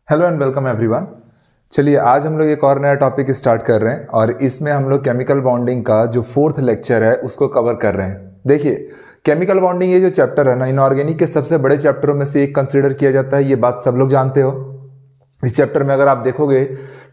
Hello and welcome everyone. चलिए आज हम लोग एक और नया टॉपिक स्टार्ट कर रहे हैं और इसमें हम लोग केमिकल बॉन्डिंग का जो 4th लेक्चर है उसको कवर कर रहे हैं। देखिए केमिकल बॉन्डिंग ये जो चैप्टर है ना, इनऑर्गेनिक के सबसे बड़े चैप्टरों में से एक कंसीडर किया जाता है। ये बात सब लोग जानते हो। इस चैप्टर में अगर आप देखोगे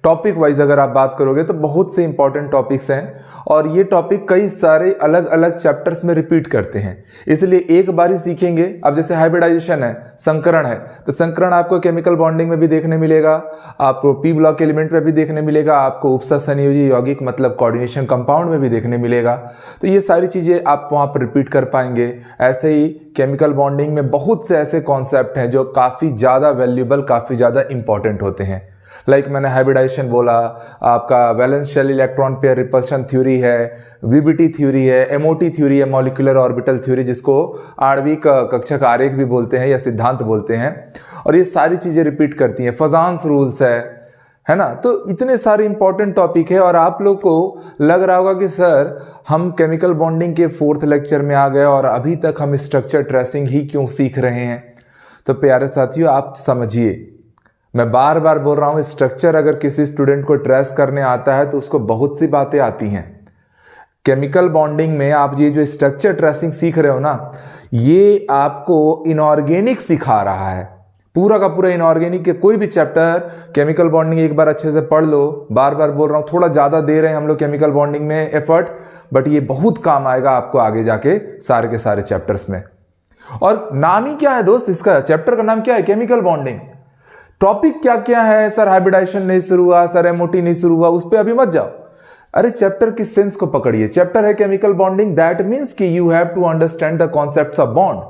टॉपिक वाइज अगर आप बात करोगे तो बहुत से इंपॉर्टेंट टॉपिक्स हैं और ये टॉपिक कई सारे अलग अलग चैप्टर्स में रिपीट करते हैं, इसलिए एक बार ही सीखेंगे। अब जैसे हाइब्रिडाइजेशन है, संकरण है, तो संकरण आपको केमिकल बॉन्डिंग में भी देखने मिलेगा, आपको पी ब्लॉक एलिमेंट में भी देखने मिलेगा, आपको उपसा संयोजी यौगिक मतलब कोऑर्डिनेशन कंपाउंड में भी देखने मिलेगा। तो ये सारी चीजें आप वहां पर रिपीट कर पाएंगे। ऐसे ही केमिकल बॉन्डिंग में बहुत से ऐसे कॉन्सेप्ट हैं जो काफी ज्यादा वैल्यूएबल, काफी ज्यादा इंपॉर्टेंट होते हैं। लाइक मैंने हाइब्रिडाइजेशन बोला, आपका valence shell electron pair repulsion theory है, वीबीटी थ्योरी है, एमओटी थ्योरी है, मॉलिक्यूलर ऑर्बिटल थ्योरी, जिसको आणविक कक्षक आरेख भी बोलते हैं या सिद्धांत बोलते हैं, और ये सारी चीजें रिपीट करती हैं। फजान्स रूल्स है ना। तो इतने सारे इंपॉर्टेंट टॉपिक है और आप लोग को लग रहा होगा कि सर हम केमिकल बॉन्डिंग के 4th लेक्चर में आ गए और अभी तक हम स्ट्रक्चर ट्रेसिंग ही क्यों सीख रहे हैं। तो प्यारे साथियों आप समझिए, मैं बार बार बोल रहा हूं, स्ट्रक्चर अगर किसी स्टूडेंट को ट्रेस करने आता है तो उसको बहुत सी बातें आती हैं। केमिकल बॉन्डिंग में आप ये जो स्ट्रक्चर ट्रेसिंग सीख रहे हो ना, ये आपको इनऑर्गेनिक सिखा रहा है। पूरा का पूरा इनऑर्गेनिक के कोई भी चैप्टर केमिकल बॉन्डिंग एक बार अच्छे से पढ़ लो। बार बार बोल रहा हूं, थोड़ा ज्यादा दे रहे हैं हम लोग केमिकल बॉन्डिंग में एफर्ट, बट ये बहुत काम आएगा आपको आगे जाके सारे के सारे चैप्टर्स में। और नाम ही क्या है दोस्त, इसका चैप्टर का नाम क्या है? Chemical bonding. टॉपिक क्या क्या है? सर हाइब्रिडाइजेशन नहीं शुरू हुआ, सर एमओटी नहीं शुरू हुआ, उस पर अभी मत जाओ। अरे चैप्टर की सेंस को पकड़िए। चैप्टर है केमिकल बॉन्डिंग, दैट मीन्स कि you have to understand the concepts of bond.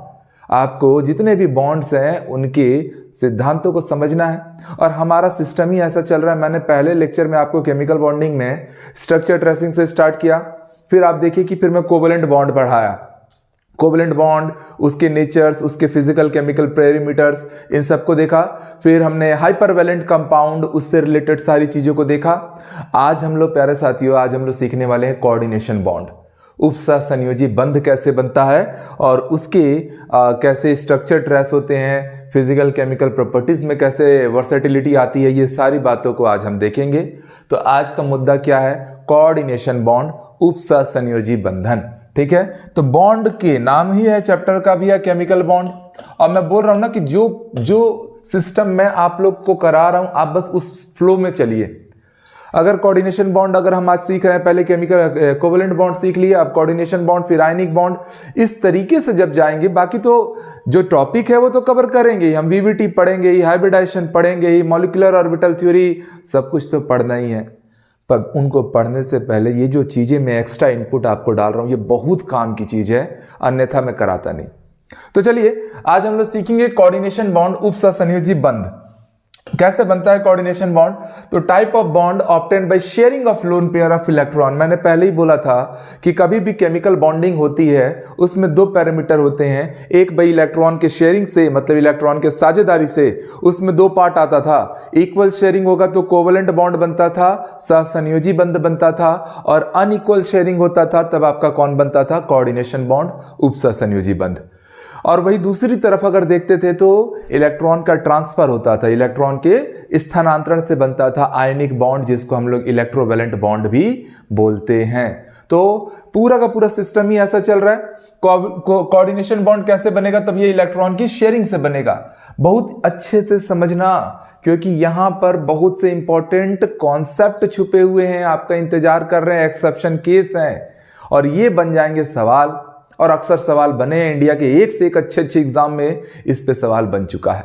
आपको जितने भी बॉन्ड्स हैं उनके सिद्धांतों को समझना है और हमारा सिस्टम ही ऐसा चल रहा है। मैंने पहले लेक्चर में आपको केमिकल बॉन्डिंग में स्ट्रक्चर ट्रेसिंग से स्टार्ट किया, फिर आप देखिए कि फिर मैं कोवेलेंट बॉन्ड पढ़ाया। कोवेलेंट बॉन्ड, उसके नेचर्स, उसके फिजिकल केमिकल पैरामीटर्स, इन सबको देखा। फिर हमने हाइपरवैलेंट कंपाउंड, उससे रिलेटेड सारी चीजों को देखा। आज हम लोग प्यारे साथियों, आज हम लोग सीखने वाले हैं कोऑर्डिनेशन बॉन्ड। उपसा संयोजी बंध कैसे बनता है और उसके कैसे स्ट्रक्चर ट्रेस होते हैं, फिजिकल केमिकल प्रॉपर्टीज में कैसे वर्सेटिलिटी आती है, ये सारी बातों को आज हम देखेंगे। तो आज का मुद्दा क्या है? कोऑर्डिनेशन बॉन्ड, उपसा संयोजी बंधन। ठीक है, तो बॉन्ड के नाम ही है चैप्टर का भी है केमिकल बॉन्ड। और मैं बोल रहा हूं ना कि जो सिस्टम मैं आप लोग को करा रहा हूं, आप बस उस फ्लो में चलिए। अगर कोऑर्डिनेशन बॉन्ड अगर हम आज सीख रहे हैं, पहले केमिकल कोवेलेंट बॉन्ड सीख लिए, अब कोऑर्डिनेशन बॉन्ड, फिर आयनिक बॉन्ड, इस तरीके से जब जाएंगे, बाकी तो जो टॉपिक है वो तो कवर करेंगे ही। हम वीवीटी पढ़ेंगे ही, हाइब्रिडाइजेशन पढ़ेंगे ही, मॉलिक्यूलर ऑर्बिटल थ्योरी, सब कुछ तो पढ़ना ही है। पर उनको पढ़ने से पहले ये जो चीजें मैं एक्स्ट्रा इनपुट आपको डाल रहा हूं, ये बहुत काम की चीज है, अन्यथा मैं कराता नहीं। तो चलिए आज हम लोग सीखेंगे कोऑर्डिनेशन बॉन्ड, उपसा संयोजी बंध कैसे बनता है कोऑर्डिनेशन बॉन्ड। तो type of bond obtained by sharing of lone pair of electron. मैंने पहले ही बोला था कि कभी भी केमिकल बॉन्डिंग होती है उसमें दो पैरामीटर होते हैं। एक बाई इलेक्ट्रॉन के शेयरिंग से, मतलब इलेक्ट्रॉन के साझेदारी से, उसमें दो पार्ट आता था। इक्वल शेयरिंग होगा तो कोवेलेंट बॉन्ड बनता था, सहसंयोजी बंध बनता था, और अनइक्वल शेयरिंग होता था तब आपका कौन बनता था? कोऑर्डिनेशन बॉन्ड, उपसा संयोजी बंध। और वही दूसरी तरफ अगर देखते थे तो इलेक्ट्रॉन का ट्रांसफर होता था, इलेक्ट्रॉन के स्थानांतरण से बनता था आयनिक बॉन्ड, जिसको हम लोग इलेक्ट्रोवैलेंट बॉन्ड भी बोलते हैं। तो पूरा का पूरा सिस्टम ही ऐसा चल रहा है। कोऑर्डिनेशन बॉन्ड कैसे बनेगा? तब ये इलेक्ट्रॉन की शेयरिंग से बनेगा। बहुत अच्छे से समझना, क्योंकि यहां पर बहुत से इंपॉर्टेंट कॉन्सेप्ट छुपे हुए हैं, आपका इंतजार कर रहे हैं, एक्सेप्शन केस हैं, और ये बन जाएंगे सवाल। और अक्सर सवाल बने हैं, इंडिया के एक से एक अच्छे अच्छे एग्जाम में इस पे सवाल बन चुका है।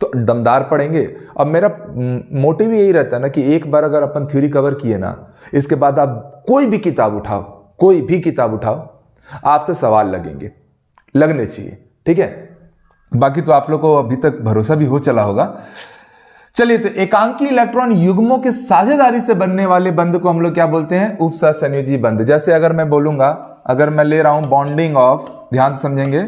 तो दमदार पढ़ेंगे। अब मेरा मोटिव यही रहता है ना कि एक बार अगर अपन थ्योरी कवर किए ना, इसके बाद आप कोई भी किताब उठाओ, कोई भी किताब उठाओ, आपसे सवाल लगने चाहिए। ठीक है, बाकी तो आप लोग को अभी तक भरोसा भी हो चला होगा। चलिए, तो एकांकी इलेक्ट्रॉन युग्मों के साझेदारी से बनने वाले बंध को हम लोग क्या बोलते हैं? उपसा संयोजी बंध। जैसे अगर मैं बोलूंगा, अगर मैं ले रहा हूं बॉन्डिंग ऑफ, ध्यान से समझेंगे,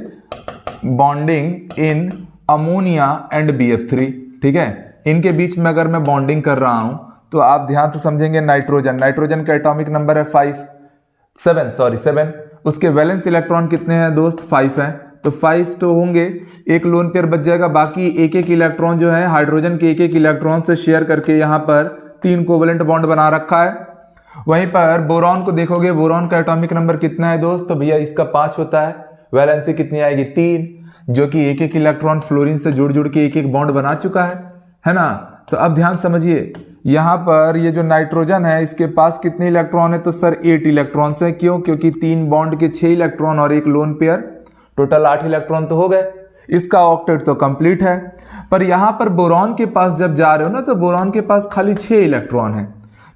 bonding in ammonia and BF3, ठीक है, इनके बीच में अगर मैं बॉन्डिंग कर रहा हूं तो आप ध्यान से समझेंगे नाइट्रोजन का एटॉमिक नंबर है 7, उसके वैलेंस इलेक्ट्रॉन कितने हैं दोस्त? 5 हैं। तो 5 तो होंगे, एक लोन पेयर बच जाएगा, बाकी एक एक इलेक्ट्रॉन जो है हाइड्रोजन के एक एक इलेक्ट्रॉन से शेयर करके यहाँ पर 3 कोवेलेंट बॉन्ड बना रखा है। वहीं पर बोरॉन को देखोगे, बोरॉन का एटॉमिक नंबर कितना है दोस्त, तो भैया इसका 5 होता है। वैलेंसी कितनी आएगी 3, जो कि एक एक इलेक्ट्रॉन फ्लोरीन से जुड़ जुड़ के एक एक बॉन्ड बना चुका है ना। तो अब ध्यान समझिए, यहां पर ये जो नाइट्रोजन है इसके पास कितने इलेक्ट्रॉन है, तो सर 8 इलेक्ट्रॉन्स है। क्यों? क्योंकि 3 बॉन्ड के 6 इलेक्ट्रॉन और एक लोन पेयर, टोटल 8 इलेक्ट्रॉन तो हो गए। इसका ऑक्टेट तो कंप्लीट है। पर यहां पर बोरॉन के पास जब जा रहे हो ना, तो बोरॉन के पास खाली 6 इलेक्ट्रॉन है।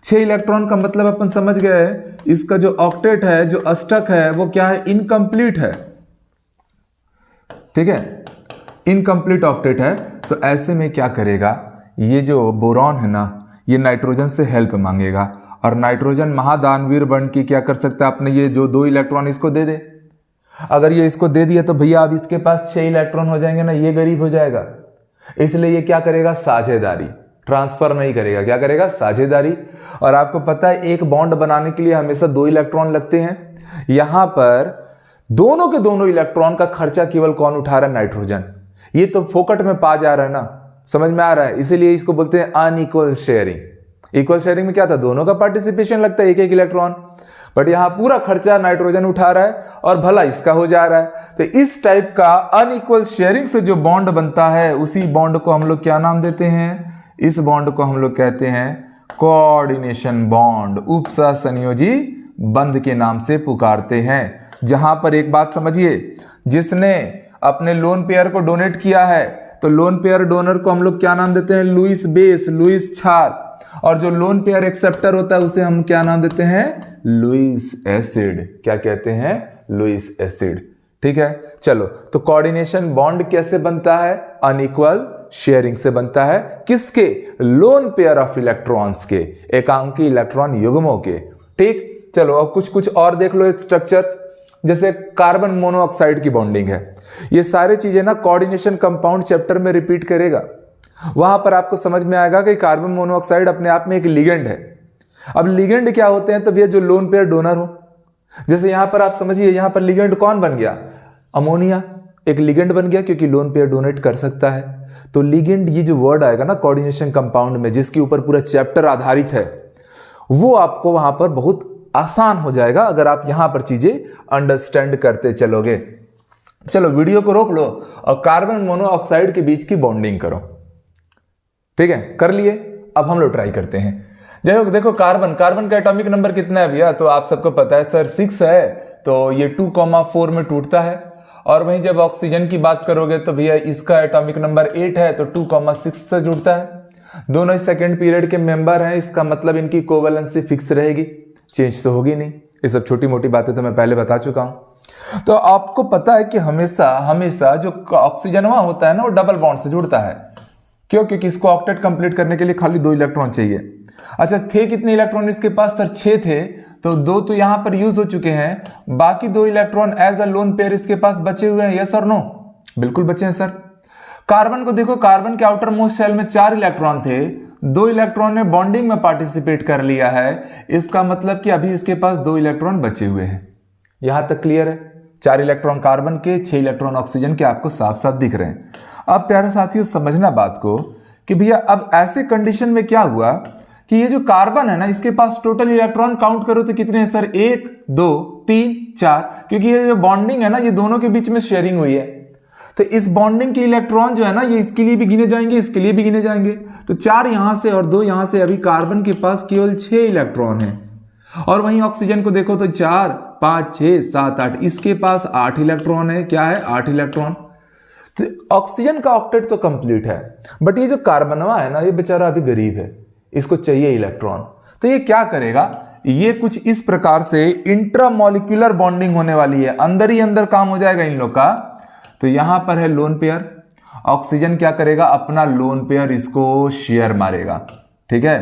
6 इलेक्ट्रॉन का मतलब अपन समझ गए, इसका जो ऑक्टेट है, जो अष्टक है, वो क्या है, इनकम्प्लीट है। ठीक है, इनकम्प्लीट ऑक्टेट है। तो ऐसे में क्या करेगा, ये जो बोरॉन है ना, ये नाइट्रोजन से हेल्प मांगेगा, और नाइट्रोजन महादानवीर बन के क्या कर सकता है, अपने ये जो 2 इलेक्ट्रॉन इसको दे दे। अगर ये इसको दे दिया तो भैया अब इसके पास 6 इलेक्ट्रॉन हो जाएंगे ना, ये गरीब हो जाएगा। इसलिए ये क्या करेगा, साझेदारी, ट्रांसफर नहीं करेगा। क्या करेगा, साझेदारी। और आपको पता है एक बॉन्ड बनाने के लिए हमेशा 2 इलेक्ट्रॉन लगते हैं। यहां पर दोनों के दोनों इलेक्ट्रॉन का खर्चा केवल कौन उठा रहा है, नाइट्रोजन। ये तो फोकट में पा जा रहा है ना, समझ में आ रहा है। इसीलिए इसको बोलते हैं अनइक्वल शेयरिंग। इक्वल शेयरिंग में क्या था, दोनों का पार्टिसिपेशन लगता है, एक एक इलेक्ट्रॉन, बट यहां पूरा खर्चा नाइट्रोजन उठा रहा है और भला इसका हो जा रहा है। तो इस टाइप का अनइक्वल शेयरिंग से जो बॉन्ड बनता है, उसी बॉन्ड को हम लोग क्या नाम देते हैं, इस बॉन्ड को हम लोग कहते हैं कोऑर्डिनेशन बॉन्ड, उपसह संयोजी बंध के नाम से पुकारते हैं। जहां पर एक बात समझिए, जिसने अपने लोन पेयर को डोनेट किया है, तो लोन पेयर डोनर को हम लोग क्या नाम देते हैं, लुईस बेस, लुईस क्षार। और जो लोन पेयर एक्सेप्टर होता है उसे हम क्या नाम देते हैं, लुईस एसिड। क्या कहते हैं, लुईस एसिड। ठीक है, चलो। तो कोऑर्डिनेशन बॉन्ड कैसे बनता है, अनइक्वल शेयरिंग से बनता है। किसके, लोन पेयर ऑफ इलेक्ट्रॉन्स के, एकांकी इलेक्ट्रॉन युग्मों के। ठीक, चलो अब कुछ और देख लो स्ट्रक्चर्स। जैसे कार्बन मोनोऑक्साइड की बॉन्डिंग है, ये सारी चीजें ना कोऑर्डिनेशन कंपाउंड चैप्टर में रिपीट करेगा। वहां पर आपको समझ में आएगा कि कार्बन मोनोऑक्साइड अपने आप में एक लिगेंड है। अब लिगेंड क्या होते हैं, तो ये जो लोन पेयर डोनर हो, जैसे यहां पर आप समझिए, यहां पर लिगेंड कौन बन गया, अमोनिया एक लिगेंड बन गया, क्योंकि लोन पेयर डोनेट कर सकता है। तो लिगेंड, ये जो वर्ड आएगा ना कोऑर्डिनेशन कंपाउंड में, जिसके ऊपर पूरा चैप्टर आधारित है, वो आपको वहां पर बहुत आसान हो जाएगा अगर आप यहां पर चीजें अंडरस्टैंड करते चलोगे। चलो वीडियो को रोक लो और कार्बन मोनोऑक्साइड के बीच की बॉन्डिंग करो। ठीक है, कर लिए। अब हम लोग ट्राई करते हैं। देखो कार्बन का एटॉमिक नंबर कितना है भैया, तो आप सबको पता है सर 6 है, तो ये 2,4 में टूटता है। और वहीं जब ऑक्सीजन की बात करोगे तो भैया इसका एटॉमिक नंबर 8 है, तो 2,6 से जुड़ता है। दोनों ही सेकेंड पीरियड के मेंबर हैं, इसका मतलब इनकी कोवैलेंसी फिक्स रहेगी, चेंज तो होगी नहीं। ये सब छोटी मोटी बातें तो मैं पहले बता चुका हूं। तो आपको पता है कि हमेशा जो ऑक्सीजन वहां होता है ना, वो डबल बॉन्ड से जुड़ता है। क्यों? क्योंकि इसको ऑक्टेट कंप्लीट करने के लिए खाली 2 इलेक्ट्रॉन चाहिए। अच्छा, थे कितने इलेक्ट्रॉन इसके पास, सर 6 थे, तो 2 तो यहां पर यूज हो चुके हैं, बाकी 2 electron as a lone pair इसके पास बचे हुए हैं। यस और नो? बिल्कुल बचे हैं सर। कार्बन को देखो, कार्बन के आउटर मोस्ट शेल में 4 इलेक्ट्रॉन थे, 2 इलेक्ट्रॉन ने बॉन्डिंग में पार्टिसिपेट कर लिया है। इसका मतलब कि अभी इसके पास 2 इलेक्ट्रॉन बचे हुए हैं। यहां तक क्लियर है? 4 इलेक्ट्रॉन कार्बन के, 6 इलेक्ट्रॉन ऑक्सीजन के आपको साफ साफ दिख रहे हैं। अब प्यारे साथियों समझना बात को कि भैया अब ऐसे कंडीशन में क्या हुआ कि ये जो कार्बन है ना, इसके पास टोटल इलेक्ट्रॉन काउंट करो तो कितने हैं सर, 1 2 3 4, क्योंकि ये जो बॉन्डिंग है ना, ये दोनों के बीच में शेयरिंग हुई है। तो इस बॉन्डिंग के इलेक्ट्रॉन जो है ना, ये इसके लिए भी गिने जाएंगे, इसके लिए भी गिने जाएंगे। तो 4 यहां से और 2 यहां से, अभी कार्बन के पास केवल 6 इलेक्ट्रॉन है। और वहीं ऑक्सीजन को देखो तो 4 5 6 7 8, इसके पास 8 इलेक्ट्रॉन है। क्या है? 8 इलेक्ट्रॉन। तो ऑक्सीजन का ऑक्टेट तो कंप्लीट है, बट ये जो कार्बनवा है ना, ये बेचारा अभी गरीब है, इसको चाहिए इलेक्ट्रॉन। तो ये क्या करेगा, ये कुछ इस प्रकार से इंट्रामॉलिक्यूलर बॉन्डिंग होने वाली है, अंदर ही अंदर काम हो जाएगा इन लोग का। तो यहां पर है लोन पेयर, ऑक्सीजन क्या करेगा, अपना लोन पेयर इसको शेयर मारेगा। ठीक है,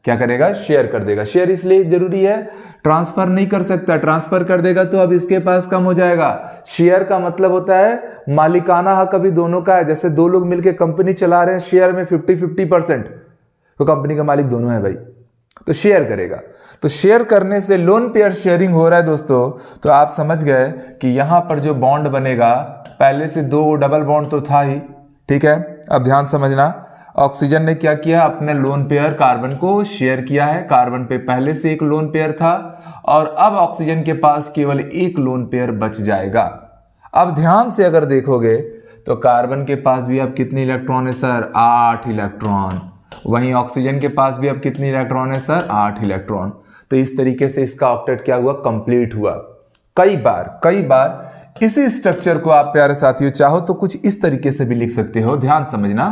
क्या करेगा, शेयर कर देगा। शेयर इसलिए जरूरी है, ट्रांसफर नहीं कर सकता, ट्रांसफर कर देगा तो अब इसके पास कम हो जाएगा। शेयर का मतलब होता है मालिकाना हक अभी दोनों का है। जैसे 2 लोग मिलकर कंपनी चला रहे हैं, शेयर में 50-50%, तो कंपनी का मालिक दोनों है भाई, तो शेयर करेगा। तो शेयर करने से लोन पेयर शेयरिंग हो रहा है दोस्तों। तो आप समझ गए कि यहां पर जो बॉन्ड बनेगा, पहले से 2 डबल बॉन्ड तो था ही, ठीक है। अब ध्यान समझना, ऑक्सीजन ने क्या किया, अपने लोन पेयर कार्बन को शेयर किया है। कार्बन पे पहले से एक लोन पेयर था और अब ऑक्सीजन के पास केवल एक लोन पेयर बच जाएगा। अब ध्यान से अगर देखोगे तो कार्बन के पास भी अब कितने इलेक्ट्रॉन है सर, 8 इलेक्ट्रॉन। वहीं ऑक्सीजन के पास भी अब कितने इलेक्ट्रॉन है सर, 8 इलेक्ट्रॉन। तो इस तरीके से इसका ऑक्टेट क्या हुआ, कंप्लीट हुआ। कई बार इसी स्ट्रक्चर को आप प्यारे साथियों चाहो तो कुछ इस तरीके से भी लिख सकते हो। ध्यान समझना,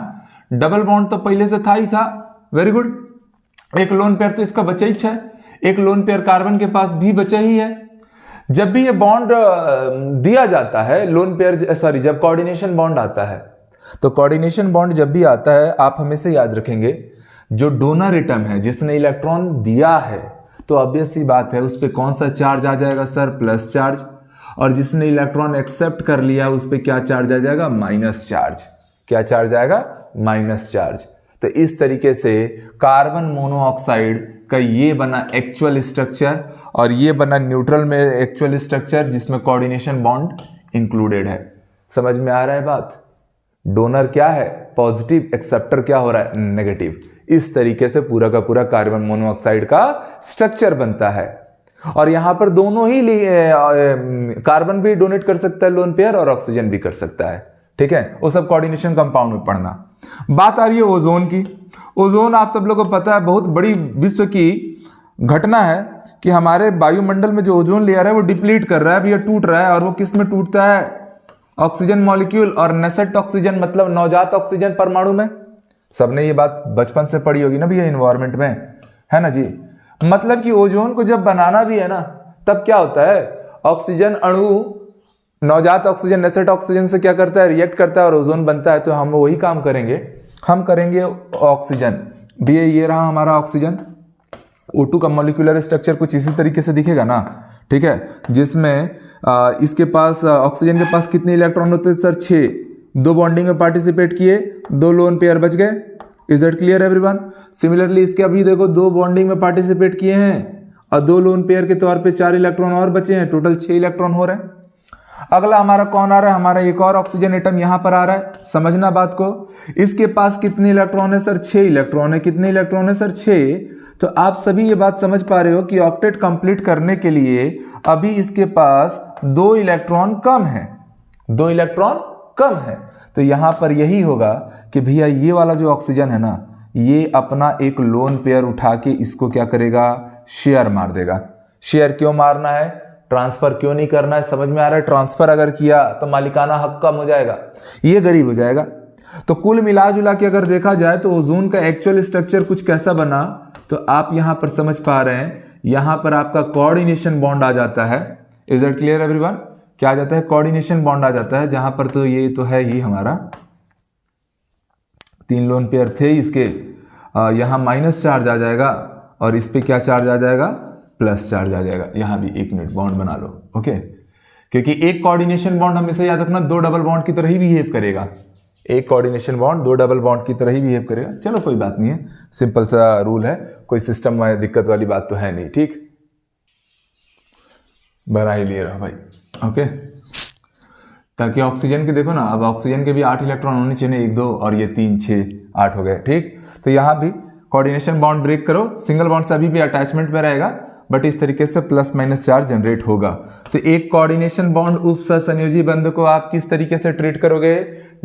डबल बॉन्ड तो पहले से था ही था, वेरी गुड। एक लोन पेयर तो इसका बचा ही है, एक लोन पेयर कार्बन के पास भी बचा ही है। जब भी ये बॉन्ड दिया जाता है लोन पेयर, सॉरी, जब कोऑर्डिनेशन बॉन्ड आता है, तो कोऑर्डिनेशन बॉन्ड जब भी आता है आप हमेशा याद रखेंगे, जो डोनर एटम है जिसने इलेक्ट्रॉन दिया है, तो ऑब्वियस सी बात है उस पर कौन सा चार्ज आ जाएगा सर, प्लस चार्ज। और जिसने इलेक्ट्रॉन एक्सेप्ट कर लिया उस पर क्या चार्ज आ जाएगा, माइनस चार्ज। क्या चार्ज आएगा, माइनस चार्ज। तो इस तरीके से कार्बन मोनोऑक्साइड का ये बना एक्चुअल स्ट्रक्चर और ये बना न्यूट्रल में एक्चुअल स्ट्रक्चर जिसमें कोऑर्डिनेशन बॉन्ड इंक्लूडेड है। समझ में आ रहा है बात? डोनर क्या है पॉजिटिव, एक्सेप्टर क्या हो रहा है नेगेटिव। इस तरीके से पूरा का पूरा कार्बन मोनोऑक्साइड का स्ट्रक्चर बनता है। और यहां पर दोनों ही कार्बन भी डोनेट कर सकता है लोन पेयर और ऑक्सीजन भी कर सकता है, ठीक है। वो सब कोऑर्डिनेशन कंपाउंड में पढ़ना। बात आ रही है ओजोन की। ओजोन आप सब लोगों को पता है बहुत बड़ी विश्व की घटना है कि हमारे वायुमंडल में जो ओजोन लेयर है वो डिप्लीट कर रहा है, अभी ये टूट रहा है। और वो किस में टूटता है, ऑक्सीजन मॉलिक्यूल और नेसेट ऑक्सीजन, मतलब नवजात ऑक्सीजन परमाणु में। सबने ये बात बचपन से पढ़ी होगी ना भैया इन्वायरमेंट में, है ना जी। मतलब कि ओजोन को जब बनाना भी है ना, तब क्या होता है, ऑक्सीजन अणु नवजात ऑक्सीजन नेसेट ऑक्सीजन से क्या करता है, रिएक्ट करता है और ओजोन बनता है। तो हम वही काम करेंगे, हम करेंगे ऑक्सीजन भी। ये रहा हमारा ऑक्सीजन। O2 का मॉलिक्यूलर स्ट्रक्चर कुछ इसी तरीके से दिखेगा ना, ठीक है। जिसमें इसके पास ऑक्सीजन के पास कितने इलेक्ट्रॉन होते हैं सर, 6। 2 बॉन्डिंग में पार्टिसिपेट किए, 2 लोन पेयर बच गए। Is that clear everyone? Similarly इसके अभी देखो 2 बॉन्डिंग में पार्टिसिपेट किए हैं और 2 लोन पेयर के तौर पे 4 इलेक्ट्रॉन और बचे हैं, टोटल 6 इलेक्ट्रॉन हो रहे हैं। अगला हमारा कौन आ रहा है, हमारा एक और ऑक्सीजन एटम यहां पर आ रहा है। समझना बात को, इसके पास कितने इलेक्ट्रॉन है सर, 6 इलेक्ट्रॉन है। कितने इलेक्ट्रॉन है सर, 6। तो आप सभी ये बात समझ पा रहे हो कि ऑक्टेट कंप्लीट करने के लिए अभी इसके पास 2 इलेक्ट्रॉन कम है, 2 इलेक्ट्रॉन कम है। तो यहां पर यही होगा कि भैया ये वाला जो ऑक्सीजन है ना, ये अपना एक लोन पेयर उठा के इसको क्या करेगा, शेयर मार देगा। शेयर क्यों मारना है, ट्रांसफर क्यों नहीं करना है, समझ में आ रहा है? ट्रांसफर अगर किया तो मालिकाना हक कम हो जाएगा, ये गरीब हो जाएगा। तो कुल मिला जुला के अगर देखा जाए तो ओजोन का एक्चुअल स्ट्रक्चर कुछ कैसा बना, तो आप यहां पर समझ पा रहे हैं, यहां पर आपका कोऑर्डिनेशन बॉन्ड आ जाता है। Is that clear everyone? क्या आ जाता है, कोऑर्डिनेशन बॉन्ड आ जाता है। जहां पर तो ये तो है ही हमारा 3 लोन पेयर थे इसके, यहां माइनस चार्ज आ जाएगा और इस पे क्या चार्ज आ जाएगा, प्लस चार्ज आ जाएगा। यहां भी 1 मिनट बॉन्ड बना लो, ओके। क्योंकि एक कोऑर्डिनेशन बॉन्ड हमेशा याद रखना 2 डबल बॉन्ड की तरह ही बिहेव करेगा। एक कोऑर्डिनेशन बॉन्ड 2 डबल बॉन्ड की तरह ही बिहेव करेगा। चलो कोई बात नहीं है, सिंपल सा रूल है, कोई सिस्टम में दिक्कत वाली बात तो है नहीं, ठीक। बना ही लिए रहो भाई, ओके। ताकि ऑक्सीजन के देखो ना, अब ऑक्सीजन के भी 8 इलेक्ट्रॉन होने चाहिए, 1 2 और ये 3 6 8 हो गए, ठीक। तो यहां भी कोऑर्डिनेशन बॉन्ड ब्रेक करो, सिंगल बॉन्ड से अभी भी अटैचमेंट में रहेगा, बट इस तरीके से प्लस माइनस चार्ज जनरेट होगा। तो एक कोऑर्डिनेशन बॉन्ड उप सहसंयोजी बंध को आप किस तरीके से ट्रीट करोगे,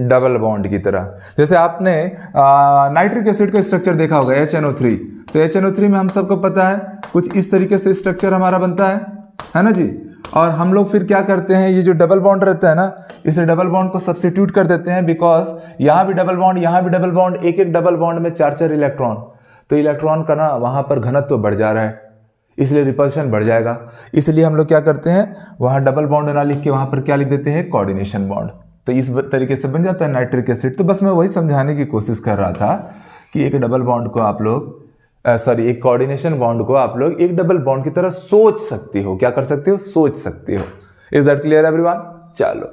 डबल बॉन्ड की तरह। जैसे आपने नाइट्रिक एसिड का स्ट्रक्चर देखा होगा HNO3, तो HNO3 में हम सबको पता है कुछ इस तरीके से स्ट्रक्चर हमारा बनता है ना जी। और हम लोग फिर क्या करते हैं, ये जो डबल बॉन्ड रहता है ना, इसे डबल बॉन्ड को सब्स्टिट्यूट कर देते हैं, बिकॉज यहां भी डबल बॉन्ड, यहां भी डबल बॉन्ड, एक एक डबल बॉन्ड में 4 इलेक्ट्रॉन। तो इलेक्ट्रॉन का ना वहां पर घनत्व तो बढ़ जा रहा है, इसलिए रिपल्शन बढ़ जाएगा। इसलिए हम लोग क्या करते हैं, वहां डबल बॉन्ड ना लिख के वहां पर क्या लिख देते हैं, कोऑर्डिनेशन बॉन्ड। तो इस तरीके से बन जाता है नाइट्रिक एसिड। तो बस मैं वही समझाने की कोशिश कर रहा था कि एक डबल बॉन्ड को आप लोग एक कोऑर्डिनेशन बॉन्ड को आप लोग एक डबल बॉन्ड की तरह सोच सकते हो। क्या कर सकते हो, सोच सकते हो। Is that clear everyone? चलो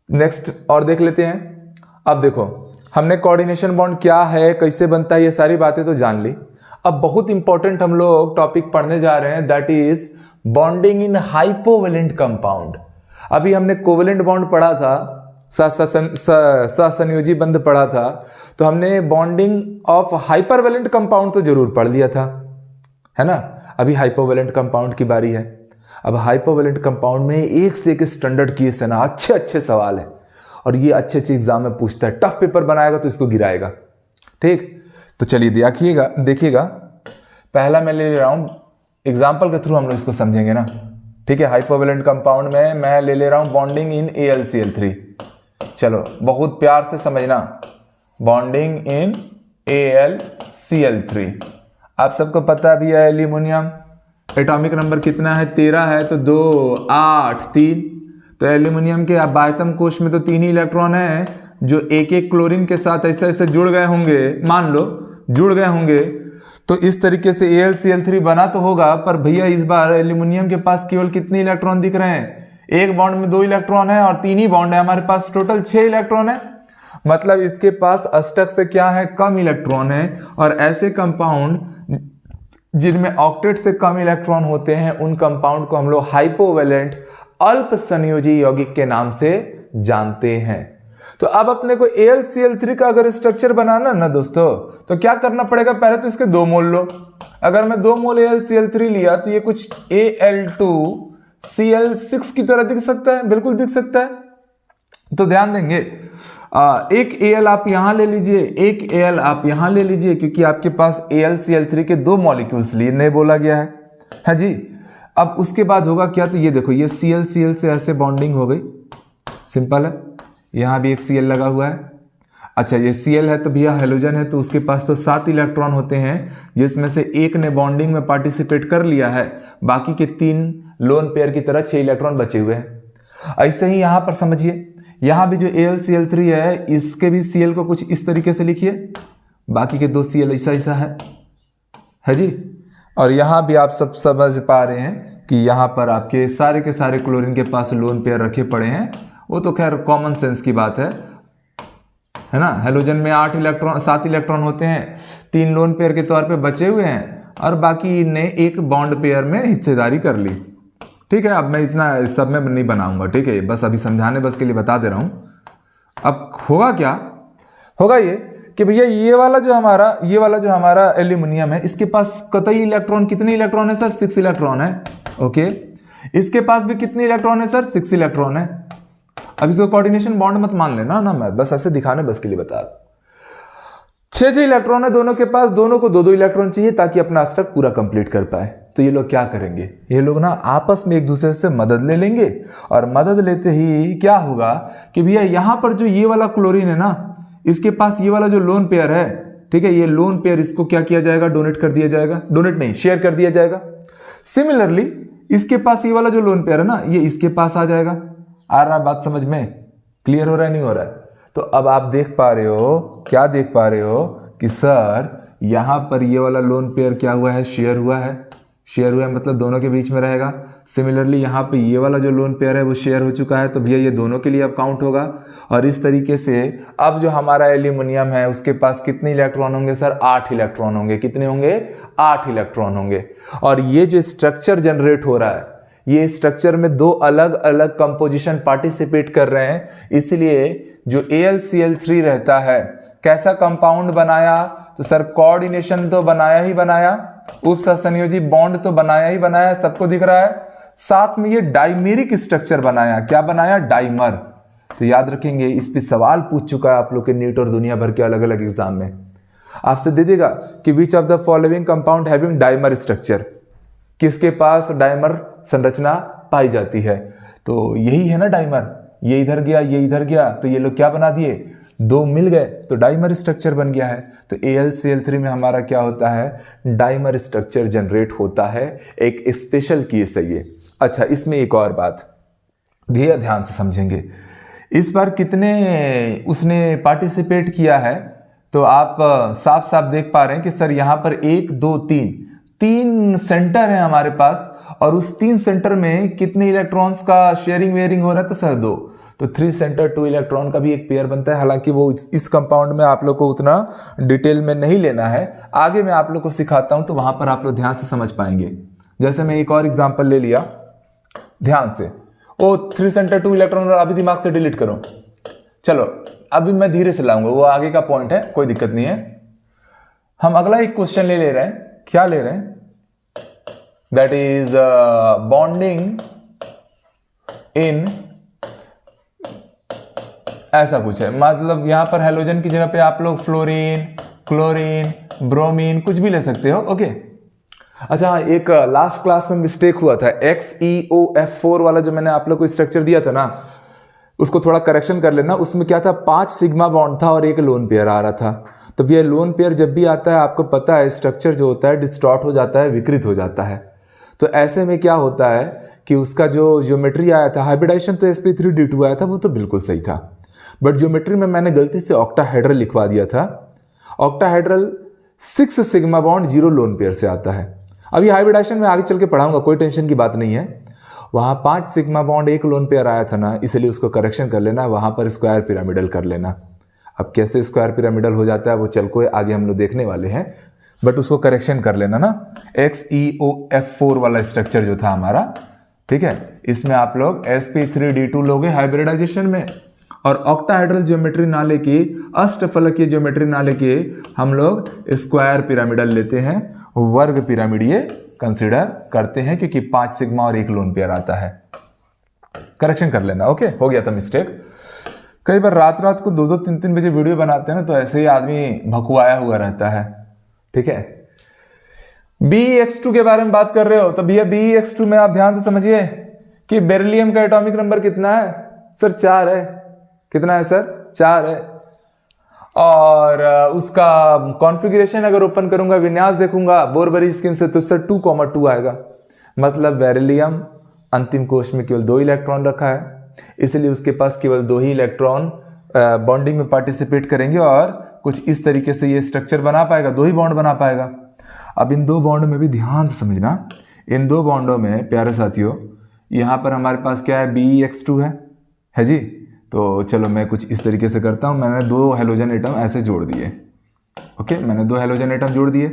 नेक्स्ट और देख लेते हैं। अब देखो, हमने कोऑर्डिनेशन बॉन्ड क्या है, कैसे बनता है, ये सारी बातें तो जान ली। अब बहुत इंपॉर्टेंट हम लोग टॉपिक पढ़ने जा रहे हैं, that is bonding in hypovalent compound. अभी हमने कोवेलेंट बॉन्ड पढ़ा था, सहसंयोजी बंध पढ़ा था, तो हमने बॉन्डिंग ऑफ हाइपरवेलेंट कंपाउंड तो जरूर पढ़ लिया था, है ना। अभी हाइपोवेलेंट कंपाउंड की बारी है। अब हाइपोवेलेंट कंपाउंड में एक से एक स्टैंडर्ड केस है ना, अच्छे अच्छे सवाल है, और ये अच्छे अच्छे एग्जाम में पूछता है। टफ पेपर बनाएगा तो इसको गिराएगा। ठीक, तो चलिए देखिएगा पहला मैं ले रहा हूं एग्जाम्पल के थ्रू हम लोग इसको समझेंगे ना। ठीक है, हाइपोवेलेंट कंपाउंड में मैं ले रहा हूं बॉन्डिंग इन AlCl3। चलो बहुत प्यार से समझना, बॉन्डिंग इन AlCl3। आप सबको पता है भैया एल्यूमिनियम एटॉमिक नंबर कितना है, 13 है, तो 2 8 3। तो एल्यूमिनियम के बाह्यतम कोश में तो 3 ही इलेक्ट्रॉन है जो एक एक क्लोरीन के साथ ऐसे ऐसे जुड़ गए होंगे, मान लो जुड़ गए होंगे। तो इस तरीके से AlCl3 बना तो होगा, पर भैया इस बार एल्यूमिनियम के पास केवल कितने इलेक्ट्रॉन दिख रहे हैं? एक बॉन्ड में 2 इलेक्ट्रॉन है और 3 ही बॉन्ड है, हमारे पास टोटल 6 इलेक्ट्रॉन है। मतलब इसके पास अष्टक से क्या है, कम इलेक्ट्रॉन है। और ऐसे कंपाउंड जिनमें ऑक्टेट से कम इलेक्ट्रॉन होते हैं उन कंपाउंड को हम लोग हाइपोवेलेंट अल्प संयोजी यौगिक के नाम से जानते हैं। तो अब अपने को AlCl3 का अगर स्ट्रक्चर बनाना ना दोस्तों, तो क्या करना पड़ेगा, पहले तो इसके 2 मोल लो। अगर मैं 2 मोल AlCl3 लिया तो ये कुछ Al2Cl6 की तरह दिख सकता है, बिल्कुल दिख सकता है। तो ध्यान देंगे, एक Al आप यहां ले लीजिए, एक Al आप यहां ले लीजिए, क्योंकि आपके पास AlCl3 के 2 मॉलिक्यूल्स लिए बोला गया है, हाँ जी। अब उसके बाद होगा क्या, तो ये देखो ये Cl से ऐसे बॉन्डिंग हो गई, सिंपल है। यहां भी एक Cl लगा हुआ है। अच्छा ये Cl है तो भैया हेलोजन है, तो उसके पास तो 7 इलेक्ट्रॉन होते हैं, जिसमें से एक ने बॉन्डिंग में पार्टिसिपेट कर लिया है, बाकी के 3 लोन पेयर की तरह 6 इलेक्ट्रॉन बचे हुए हैं। ऐसे ही यहां पर समझिए, यहां भी जो AlCl3 है इसके भी Cl को कुछ इस तरीके से लिखिए, बाकी के 2 Cl ऐसा है जी। और यहां भी आप सब समझ पा रहे हैं कि यहां पर आपके सारे के सारे क्लोरीन के पास लोन पेयर रखे पड़े हैं। वो तो खैर कॉमन सेंस की बात है ना। हेलोजन में 7 इलेक्ट्रॉन होते हैं, 3 लोन पेयर के तौर पे बचे हुए हैं, और बाकी ने एक बॉन्ड पेयर में हिस्सेदारी कर ली। ठीक है, अब मैं इतना सब में नहीं बनाऊंगा, ठीक है, बस अभी समझाने बस के लिए बता दे रहा हूं। अब होगा क्या, होगा ये कि भैया ये वाला जो हमारा एल्यूमिनियम है, इसके पास कतई इलेक्ट्रॉन, कितने इलेक्ट्रॉन है सर, 6 इलेक्ट्रॉन है। ओके, इसके पास भी कितने इलेक्ट्रॉन है सर, 6 इलेक्ट्रॉन है। अब इसको कोऑर्डिनेशन बॉन्ड मत मान लेना ना, मैं बस ऐसे दिखाने बस के लिए बता रहा हूं। 6 इलेक्ट्रॉन है दोनों के पास, दोनों को 2 इलेक्ट्रॉन चाहिए ताकि अपना अष्टक पूरा कंप्लीट कर पाए। तो ये लोग क्या करेंगे, ये लोग ना आपस में एक दूसरे से मदद ले लेंगे, और मदद लेते ही क्या होगा कि भैया यहां पर जो ये वाला क्लोरीन है ना, इसके पास ये वाला जो लोन पेयर है, ठीक है, ये लोन पेयर इसको क्या किया जाएगा, डोनेट कर दिया जाएगा, डोनेट नहीं शेयर कर दिया जाएगा। सिमिलरली इसके पास ये वाला जो लोन पेयर है ना, ये इसके पास आ जाएगा। आ रहा बात समझ में, क्लियर हो रहा है नहीं हो रहा है? तो अब आप देख पा रहे हो, क्या देख पा रहे हो कि सर यहां पर ये वाला लोन पेयर क्या हुआ है, शेयर हुआ है। शेयर हुआ है मतलब दोनों के बीच में रहेगा। सिमिलरली यहाँ पे ये वाला जो लोन पेयर है वो शेयर हो चुका है, तो भैया ये दोनों के लिए अब काउंट होगा। और इस तरीके से अब जो हमारा एल्यूमिनियम है उसके पास कितने इलेक्ट्रॉन होंगे सर, 8 इलेक्ट्रॉन होंगे। कितने होंगे, 8 इलेक्ट्रॉन होंगे। और ये जो स्ट्रक्चर जनरेट हो रहा है, ये स्ट्रक्चर में 2 अलग अलग कंपोजिशन पार्टिसिपेट कर रहे हैं, इसलिए जो AlCl3 रहता है, कैसा कंपाउंड बनाया, तो सर कोऑर्डिनेशन तो बनाया ही बनाया, उप सहसंयोजी बॉन्ड तो बनाया ही बनाया, सबको दिख रहा है। साथ में ये डाइमेरिक स्ट्रक्चर बनाया, क्या बनाया, डाइमर। तो याद रखेंगे, इस पे सवाल पूछ चुका है आप लोग के नीट और दुनिया भर के अलग अलग एग्जाम में। आपसे दे देगा कि which of the following compound having dimer structure, किसके पास डाइमर संरचना पाई जाती है। तो यही है ना डाइमर, ये इधर गया ये इधर गया, तो ये लोग क्या बना दिए, 2 मिल गए तो डाइमर स्ट्रक्चर बन गया है। तो AlCl3 में हमारा क्या होता है, डाइमर स्ट्रक्चर जनरेट होता है। एक स्पेशल केस है ये। अच्छा, इसमें एक और बात भैया ध्यान से समझेंगे, इस बार कितने उसने पार्टिसिपेट किया है, तो आप साफ साफ देख पा रहे हैं कि सर यहां पर 1 2 3 सेंटर है हमारे पास, और उस 3 सेंटर में कितने इलेक्ट्रॉन्स का शेयरिंग वेयरिंग हो रहा है, तो सर 2। तो 3 सेंटर 2 इलेक्ट्रॉन का भी एक पेयर बनता है। हालांकि वो इस कंपाउंड में आप लोग को उतना डिटेल में नहीं लेना है, आगे मैं आप लोग को सिखाता हूं तो वहां पर आप लोग ध्यान से समझ पाएंगे। जैसे मैं एक और एग्जांपल ले लिया ध्यान से, ओ 3 सेंटर 2 इलेक्ट्रॉन, अभी दिमाग से डिलीट करो। चलो अभी मैं धीरे से लाऊंगा, वो आगे का पॉइंट है, कोई दिक्कत नहीं है। हम अगला एक क्वेश्चन ले रहे हैं, क्या ले रहे हैं, दैट इज बॉन्डिंग इन, ऐसा कुछ है, मतलब यहां पर हेलोजन की जगह पे आप लोग फ्लोरीन, क्लोरीन, ब्रोमीन कुछ भी ले सकते हो। ओके अच्छा, एक लास्ट क्लास में मिस्टेक हुआ था, XeOF4 वाला जो मैंने आप लोग को स्ट्रक्चर दिया था ना, उसको थोड़ा करेक्शन कर लेना। उसमें क्या था, 5 सिग्मा बॉन्ड था और एक लोन पेयर आ रहा था। तो ये लोन पेयर जब भी आता है आपको पता है स्ट्रक्चर जो होता है डिस्टॉर्ट हो जाता है, विकृत हो जाता है। तो ऐसे में क्या होता है कि उसका जो ज्योमेट्री आया था, हाइब्रिडाइजेशन तो sp3d2 आया था, वो तो बिल्कुल सही था, बट ज्योमेट्री में मैंने गलती से ऑक्टाहेड्रल लिखवा दिया था। Octahedral 6 sigma bond 0 lone pair से आता है। अभी हाइब्रिडाइजेशन में आगे चल के पढ़ाऊंगा, कोई टेंशन की बात नहीं है। वहां 5 सिग्मा बॉन्ड 1 लोन पेयर आया था ना, इसलिए उसको करेक्शन कर लेना, वहां पर स्क्वायर पिरामिडल कर लेना। अब कैसे स्क्वायर पिरामिडल हो जाता है वो चल को आगे हम लोग देखने वाले हैं, बट उसको करेक्शन कर लेना ना। XeOF4 वाला स्ट्रक्चर जो था हमारा, ठीक है, इसमें आप लोग sp3d2 लोगे हाइब्रिडाइजेशन में, और ऑक्टाहेड्रल ज्योमेट्री ना लेके, अष्टफलकीय ज्योमेट्री ना लेके हम लोग स्क्वायर पिरामिडल लेते हैं, वर्ग पिरामिड ये कंसीडर करते हैं, क्योंकि 5 सिग्मा और 1 लोन पेयर आता है। करेक्शन कर लेना। ओके, हो गया था मिस्टेक। कई बार रात रात को 2-2, 3-3 बजे वीडियो बनाते हैं ना, तो ऐसे ही आदमी भकुआया हुआ रहता है। ठीक है, BeX2 के बारे में बात कर रहे हो, तो भैया BeX2 में आप ध्यान से समझिए कि बेरिलियम का एटॉमिक नंबर कितना है सर? 4 है। कितना है सर? 4 है। और उसका कॉन्फ़िगरेशन अगर ओपन करूंगा, विन्यास देखूंगा बोरबरी स्कीम से, तो सर 2,2 आएगा। मतलब बेरिलियम अंतिम कोश में केवल 2 इलेक्ट्रॉन रखा है, इसलिए उसके पास केवल 2 ही इलेक्ट्रॉन बॉन्डिंग में पार्टिसिपेट करेंगे और कुछ इस तरीके से ये स्ट्रक्चर बना पाएगा, 2 ही बॉन्ड बना पाएगा। अब इन 2 बॉन्ड में भी ध्यान से समझना, इन 2 बॉन्डों में प्यारे साथियों, यहां पर हमारे पास क्या है, BeX2 है जी। तो चलो मैं कुछ इस तरीके से करता हूं, मैंने 2 हेलोजन एटम ऐसे जोड़ दिए। ओके, मैंने 2 हेलोजन एटम जोड़ दिए।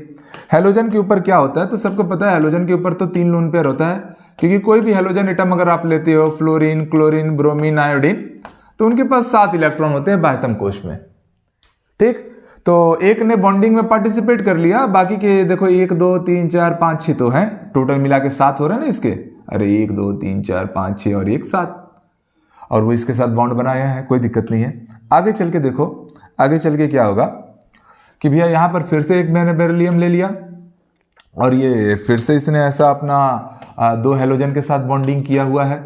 हेलोजन के ऊपर क्या होता है, तो सबको पता है हेलोजन के ऊपर तो 3 लोन पेयर होता है, क्योंकि कोई भी हेलोजन एटम अगर आप लेते हो, फ्लोरीन, क्लोरीन, ब्रोमीन, आयोडीन, तो उनके पास 7 इलेक्ट्रॉन होते हैं बाह्यतम कोश में। ठीक, तो एक ने बॉन्डिंग में पार्टिसिपेट कर लिया, बाकी के देखो 1, 2, 3, 4, 5, 6 तो हैं, टोटल मिला के 7 हो रहे हैं ना इसके। अरे 1, 2, 3, 4, 5, 6 और 1 7, और वो इसके साथ बॉन्ड बनाया है, कोई दिक्कत नहीं है। आगे चल के देखो, आगे चल के क्या होगा कि भैया यहां पर फिर से एक मैंने बेरिलियम ले लिया, और ये फिर से इसने ऐसा अपना 2 हेलोजन के साथ बॉन्डिंग किया हुआ है,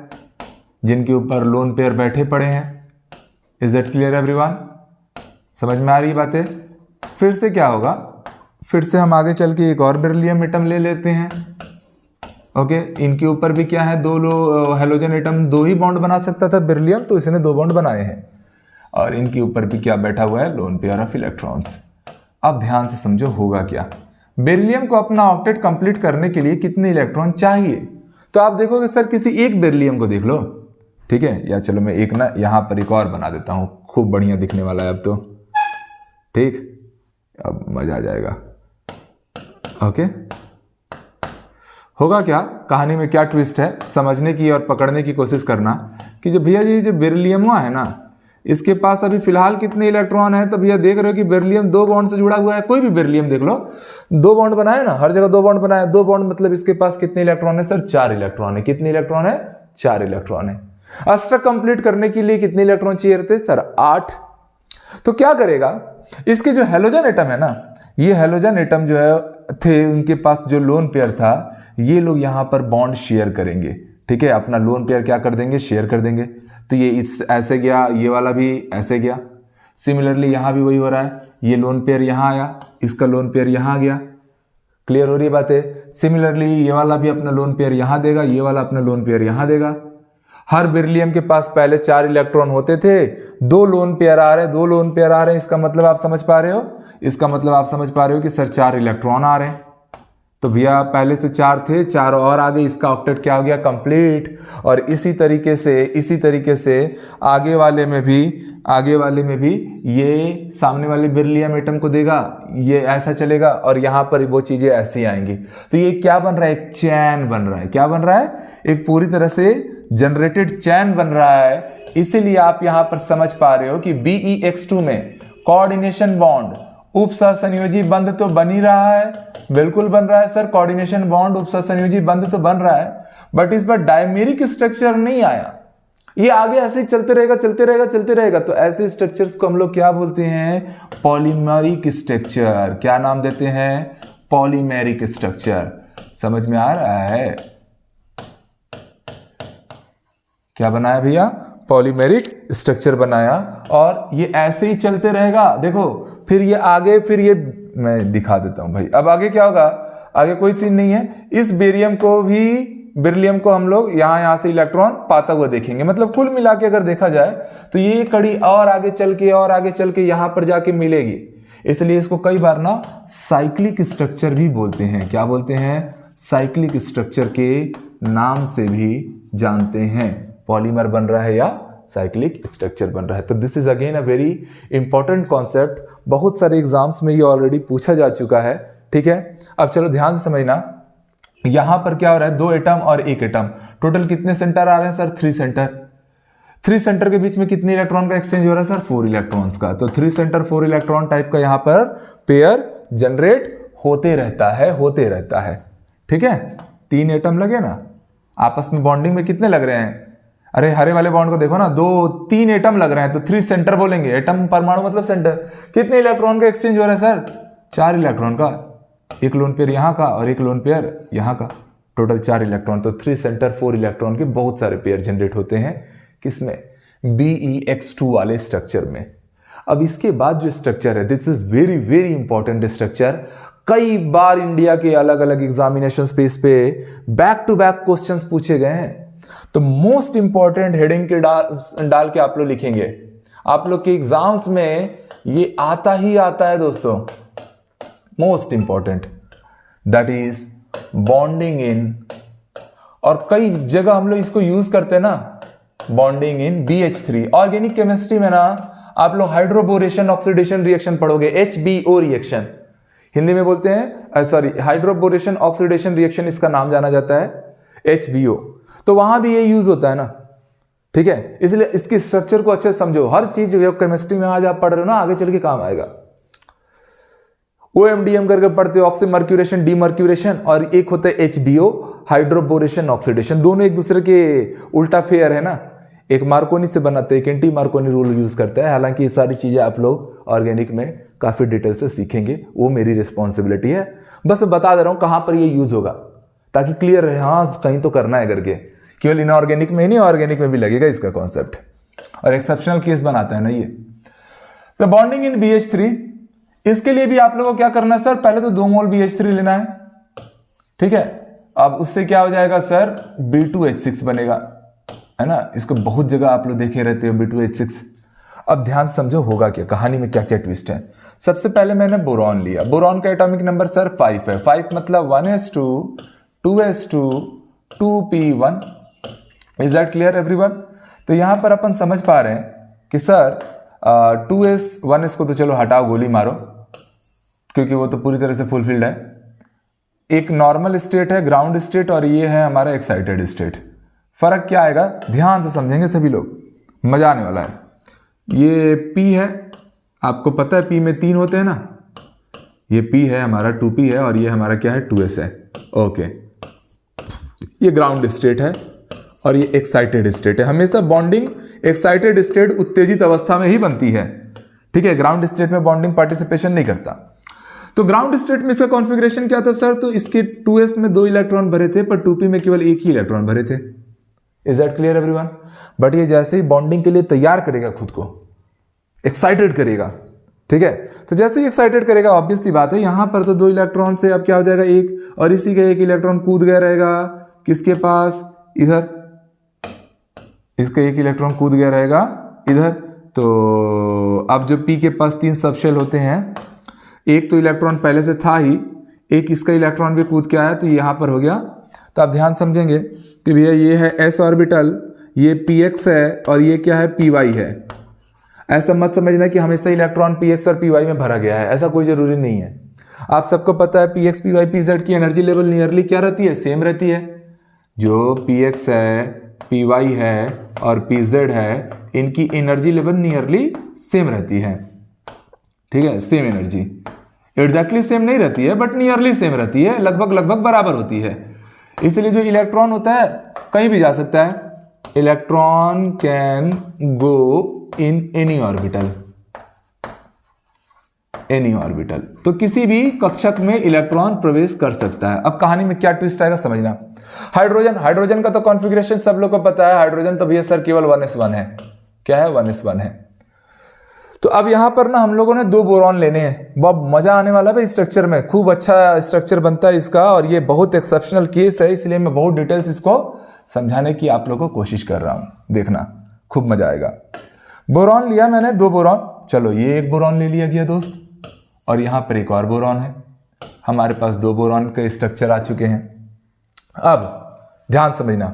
जिनके ऊपर लोन पेयर बैठे पड़े हैं। Is that clear everyone? समझ में आ रही बातें? फिर से क्या होगा, फिर से हम आगे चल के एक और बेरिलियम एटम ले लेते हैं। ओके, इनके ऊपर भी क्या है, 2 हेलोजन एटम 2 ही बॉन्ड बना सकता था बेरिलियम, तो इसने 2 बॉन्ड बनाए हैं, और इनके ऊपर भी क्या बैठा हुआ है, लोन पेयर ऑफ इलेक्ट्रॉन्स। अब ध्यान से समझो होगा क्या। बेरिलियम को अपना ऑक्टेट कंप्लीट करने के लिए कितने इलेक्ट्रॉन चाहिए, तो आप देखोगे सर किसी एक बेरिलियम को देख लो, ठीक है, या चलो मैं एक ना यहां पर एक और बना देता हूं, खूब बढ़िया दिखने वाला है अब तो। ठीक, अब मजा आ जाएगा। ओके, होगा क्या, कहानी में क्या ट्विस्ट है, समझने की और पकड़ने की कोशिश करना कि जो भैया जी जो बेरिलियम हुआ है ना, इसके पास अभी फिलहाल कितने इलेक्ट्रॉन है। तो भैया देख रहे हो कि बेरिलियम 2 बॉन्ड से जुड़ा हुआ है, कोई भी बेरिलियम देख लो 2 बॉन्ड बनाए ना, हर जगह 2 बॉन्ड बनाए। 2 बॉन्ड मतलब इसके पास कितने इलेक्ट्रॉन है सर? 4 इलेक्ट्रॉन है। कितने इलेक्ट्रॉन है? 4 इलेक्ट्रॉन है। अष्टक कंप्लीट करने के लिए कितने इलेक्ट्रॉन चाहिए रहते सर? 8। तो क्या करेगा, इसके जो हेलोजन एटम है ना, ये हेलोजन एटम जो है थे, उनके पास जो लोन पेयर था, ये लोग यहां पर बॉन्ड शेयर करेंगे। ठीक है, अपना लोन पेयर क्या कर देंगे, शेयर कर देंगे। तो ये इस ऐसे गया, ये वाला भी ऐसे गया। सिमिलरली यहां भी वही हो रहा है, ये लोन पेयर यहां आया, इसका लोन पेयर यहां गया। क्लियर हो रही बात है? सिमिलरली ये वाला भी अपना लोन पेयर यहां देगा, ये वाला अपना लोन पेयर यहां देगा। हर बेरिलियम के पास पहले 4 इलेक्ट्रॉन होते थे, 2 लोन पेयर आ रहे हैं, 2 लोन पेयर आ रहे हैं। इसका मतलब आप समझ पा रहे हो, इसका मतलब आप समझ पा रहे हो कि सर 4 इलेक्ट्रॉन आ रहे हैं। तो भैया पहले से 4 थे, 4 और आगे, इसका ऑक्टेट क्या हो गया, कंप्लीट। और इसी तरीके से आगे वाले में भी ये सामने वाले बेरिलियम एटम को देगा, ये ऐसा चलेगा और यहां पर वो चीजें ऐसी आएंगी। तो ये क्या बन रहा है, एक चैन बन रहा है। क्या बन रहा है, एक पूरी तरह से जनरेटेड चैन बन रहा है। इसीलिए आप यहां पर समझ पा रहे हो कि BeX2 में कोऑर्डिनेशन बॉन्ड उपसहसंयोजी बंध तो बन ही रहा है, बिल्कुल बन रहा है सर, कोऑर्डिनेशन बॉन्ड उपसहसंयोजी बंध तो बन रहा है, बट इस बार डायमेरिक स्ट्रक्चर नहीं आया। ये आगे ऐसे ही चलते रहेगा। तो ऐसे स्ट्रक्चर्स को हम लोग क्या बोलते हैं, पॉलीमेरिक स्ट्रक्चर। क्या नाम देते हैं, पॉलीमेरिक स्ट्रक्चर। समझ में आ रहा है, क्या बनाया भैया, पॉलीमेरिक स्ट्रक्चर बनाया। और ये ऐसे ही चलते रहेगा। देखो फिर ये आगे, फिर ये मैं दिखा देता हूं भाई। अब आगे क्या होगा, आगे कोई सीन नहीं है। इस बेरिलियम को हम लोग यहां से इलेक्ट्रॉन पाता हुआ देखेंगे। मतलब कुल मिला के अगर देखा जाए तो ये कड़ी और आगे चल के यहां पर जाके मिलेगी। इसलिए इसको कई बार ना साइक्लिक स्ट्रक्चर भी बोलते हैं। क्या बोलते हैं, साइक्लिक स्ट्रक्चर के नाम से भी जानते हैं। पॉलीमर बन रहा है या साइक्लिक स्ट्रक्चर बन रहा है। तो this is again a very important concept. बहुत सारे एग्जाम्स में ये ऑलरेडी पूछा जा चुका है। ठीक है, अब चलो ध्यान से समझना। यहां पर क्या हो रहा है, 2 एटम और 1 एटम, टोटल कितने सेंटर आ रहे हैं सर, 3 सेंटर। 3 सेंटर के बीच में कितने इलेक्ट्रॉन का एक्सचेंज हो रहा है सर, 4 इलेक्ट्रॉन्स का। तो 3 सेंटर 4 इलेक्ट्रॉन टाइप का यहां पर पेयर जनरेट होते रहता है। ठीक है, 3 एटम लगे ना, आपस में बॉन्डिंग में कितने लग रहे हैं, अरे हरे वाले बॉन्ड को देखो ना, 2-3 एटम लग रहे हैं, तो 3 सेंटर बोलेंगे। एटम परमाणु मतलब सेंटर। कितने इलेक्ट्रॉन का एक्सचेंज हो रहा है सर, 4 इलेक्ट्रॉन का, एक लोन पेयर यहां का और एक लोन पेयर यहां का, टोटल 4 इलेक्ट्रॉन। तो 3 सेंटर 4 इलेक्ट्रॉन के बहुत सारे पेयर जनरेट होते हैं। किसमें, BeX2 वाले स्ट्रक्चर में। अब इसके बाद जो स्ट्रक्चर है, this is very very important structure. कई बार इंडिया के अलग अलग एग्जामिनेशन स्पेस पे बैक टू बैक क्वेश्चंस पूछे गए हैं। तो मोस्ट इंपॉर्टेंट हेडिंग के डाल के आप लोग लिखेंगे। आप लोग के एग्जाम्स में ये आता ही आता है दोस्तों। Most important, that is bonding इन, और कई जगह हम लोग इसको यूज करते हैं ना, bonding in BH3। Organic chemistry में ना आप लोग हाइड्रोबोरेशन ऑक्सीडेशन रिएक्शन पढ़ोगे, HBO रिएक्शन हिंदी में बोलते हैं, सॉरी हाइड्रोबोरेशन ऑक्सीडेशन रिएक्शन इसका नाम जाना जाता है, HBO। तो वहां भी ये यूज होता है ना। ठीक है, इसलिए इसकी स्ट्रक्चर को अच्छे से समझो। हर चीज जो केमिस्ट्री में आज आप पढ़ रहे हो ना, आगे चल के काम आएगा। OMDM करके पढ़ते हो, ऑक्सीमर्क्यूरेशन डीमर्क्यूरेशन, और एक होता है HBO हाइड्रोबोरेशन ऑक्सीडेशन। दोनों एक दूसरे के उल्टा फेयर है ना, एक मार्कोनी से बनाते हैं, एक एंटी मार्कोनी रूल यूज करता है। हालांकि ये सारी चीजें आप लोग ऑर्गेनिक में काफी डिटेल से सीखेंगे, वो मेरी रिस्पॉन्सिबिलिटी है। बस बता दे रहा हूं कहां पर ये यूज होगा, ताकि क्लियर रहे, हाँ कहीं तो करना है करके। केवल इनऑर्गेनिक में ही नहीं, ऑर्गेनिक में भी लगेगा इसका कॉन्सेप्ट, और एक्सेप्शनल केस बनाता है ना ये। तो बॉन्डिंग इन BH3, इसके लिए भी आप लोगों को क्या करना है सर, पहले तो 2 मोल BH3 लेना है। ठीक है, अब उससे क्या हो जाएगा सर, B2H6 बनेगा, है ना। इसको बहुत जगह आप लोग देखे रहते हो, B2H6। अब ध्यान से समझो होगा क्या, कहानी में क्या क्या ट्विस्ट है। सबसे पहले मैंने बोरॉन लिया। बोरॉन का एटॉमिक नंबर सर 5 है। 5 मतलब 1s2 2s2 2p1। Is that clear everyone? तो यहां पर अपन समझ पा रहे हैं कि सर 2s 1s को तो चलो हटाओ, गोली मारो, क्योंकि वो तो पूरी तरह से फुलफिल्ड है। एक नॉर्मल स्टेट है, ग्राउंड स्टेट, और ये है हमारा एक्साइटेड स्टेट। फर्क क्या आएगा, ध्यान से समझेंगे सभी लोग, मजा आने वाला है। ये P है, आपको पता है P में 3 होते हैं ना, ये P है हमारा 2p है, और ये हमारा क्या है 2s है। ओके, ये ग्राउंड स्टेट है और ये एक्साइटेड स्टेट है। हमेशा बॉन्डिंग एक्साइटेड स्टेट उत्तेजित अवस्था में ही बनती है। ठीक है, ग्राउंड स्टेट में बॉन्डिंग पार्टिसिपेशन नहीं करता। तो ग्राउंड स्टेट में इसका कॉन्फ़िगरेशन क्या था सर, तो इसके 2s में 2 इलेक्ट्रॉन भरे थे, पर 2p में केवल 1 ही इलेक्ट्रॉन भरे थे। Is that clear everyone? But ये जैसे ही बॉन्डिंग के लिए तैयार करेगा, खुद को एक्साइटेड करेगा, ठीक है, तो जैसे ही एक्साइटेड करेगा, ऑब्वियस सी बात है, यहां पर तो 2 इलेक्ट्रॉन से अब क्या हो जाएगा 1, और इसी का 1 इलेक्ट्रॉन कूद गया रहेगा किसके पास, इधर, इसका 1 इलेक्ट्रॉन कूद गया रहेगा इधर। तो अब जो P के पास 3 सबशेल होते हैं, एक तो इलेक्ट्रॉन पहले से था ही, एक इसका इलेक्ट्रॉन भी कूद के आया तो यहाँ पर हो गया। तो आप ध्यान समझेंगे कि भैया ये है s ऑर्बिटल, ये px है और ये क्या है py है। ऐसा मत समझना कि हमेशा इलेक्ट्रॉन px और py में भरा गया है, ऐसा कोई जरूरी नहीं है। आप सबको पता है px py pz की एनर्जी लेवल नियरली क्या रहती है, सेम रहती है। जो px है, py है और pz है, इनकी एनर्जी लेवल नियरली सेम रहती है, ठीक है, सेम एनर्जी, एग्जैक्टली सेम नहीं रहती है बट नियरली सेम रहती है, लगभग लगभग बराबर होती है। इसलिए जो इलेक्ट्रॉन होता है कहीं भी जा सकता है, electron can go in any orbital, any orbital, तो किसी भी कक्षक में इलेक्ट्रॉन प्रवेश कर सकता है। अब कहानी में क्या ट्विस्ट आएगा समझना। हाइड्रोजन, हाइड्रोजन का तो कॉन्फ़िगरेशन सब लोग को पता है, हाइड्रोजन तो भैया सर केवल 1s1 है, क्या है 1s1 है। तो अब यहां पर ना हम लोगों ने 2 बोरॉन लेने हैं, बहुत मजा आने वाला है स्ट्रक्चर में, खूब अच्छा स्ट्रक्चर बनता है इसका और ये बहुत एक्सेप्शनल केस है, इसलिए मैं बहुत डिटेल्स इसको समझाने की आप लोगों को कोशिश कर रहा हूं, देखना खूब मजा आएगा। बोरॉन लिया मैंने 2 बोरॉन, चलो ये एक बोरॉन ले लिया गया दोस्त, और यहां पर एक और बोरॉन है, हमारे पास 2 बोरॉन के स्ट्रक्चर आ चुके हैं। अब ध्यान समझना,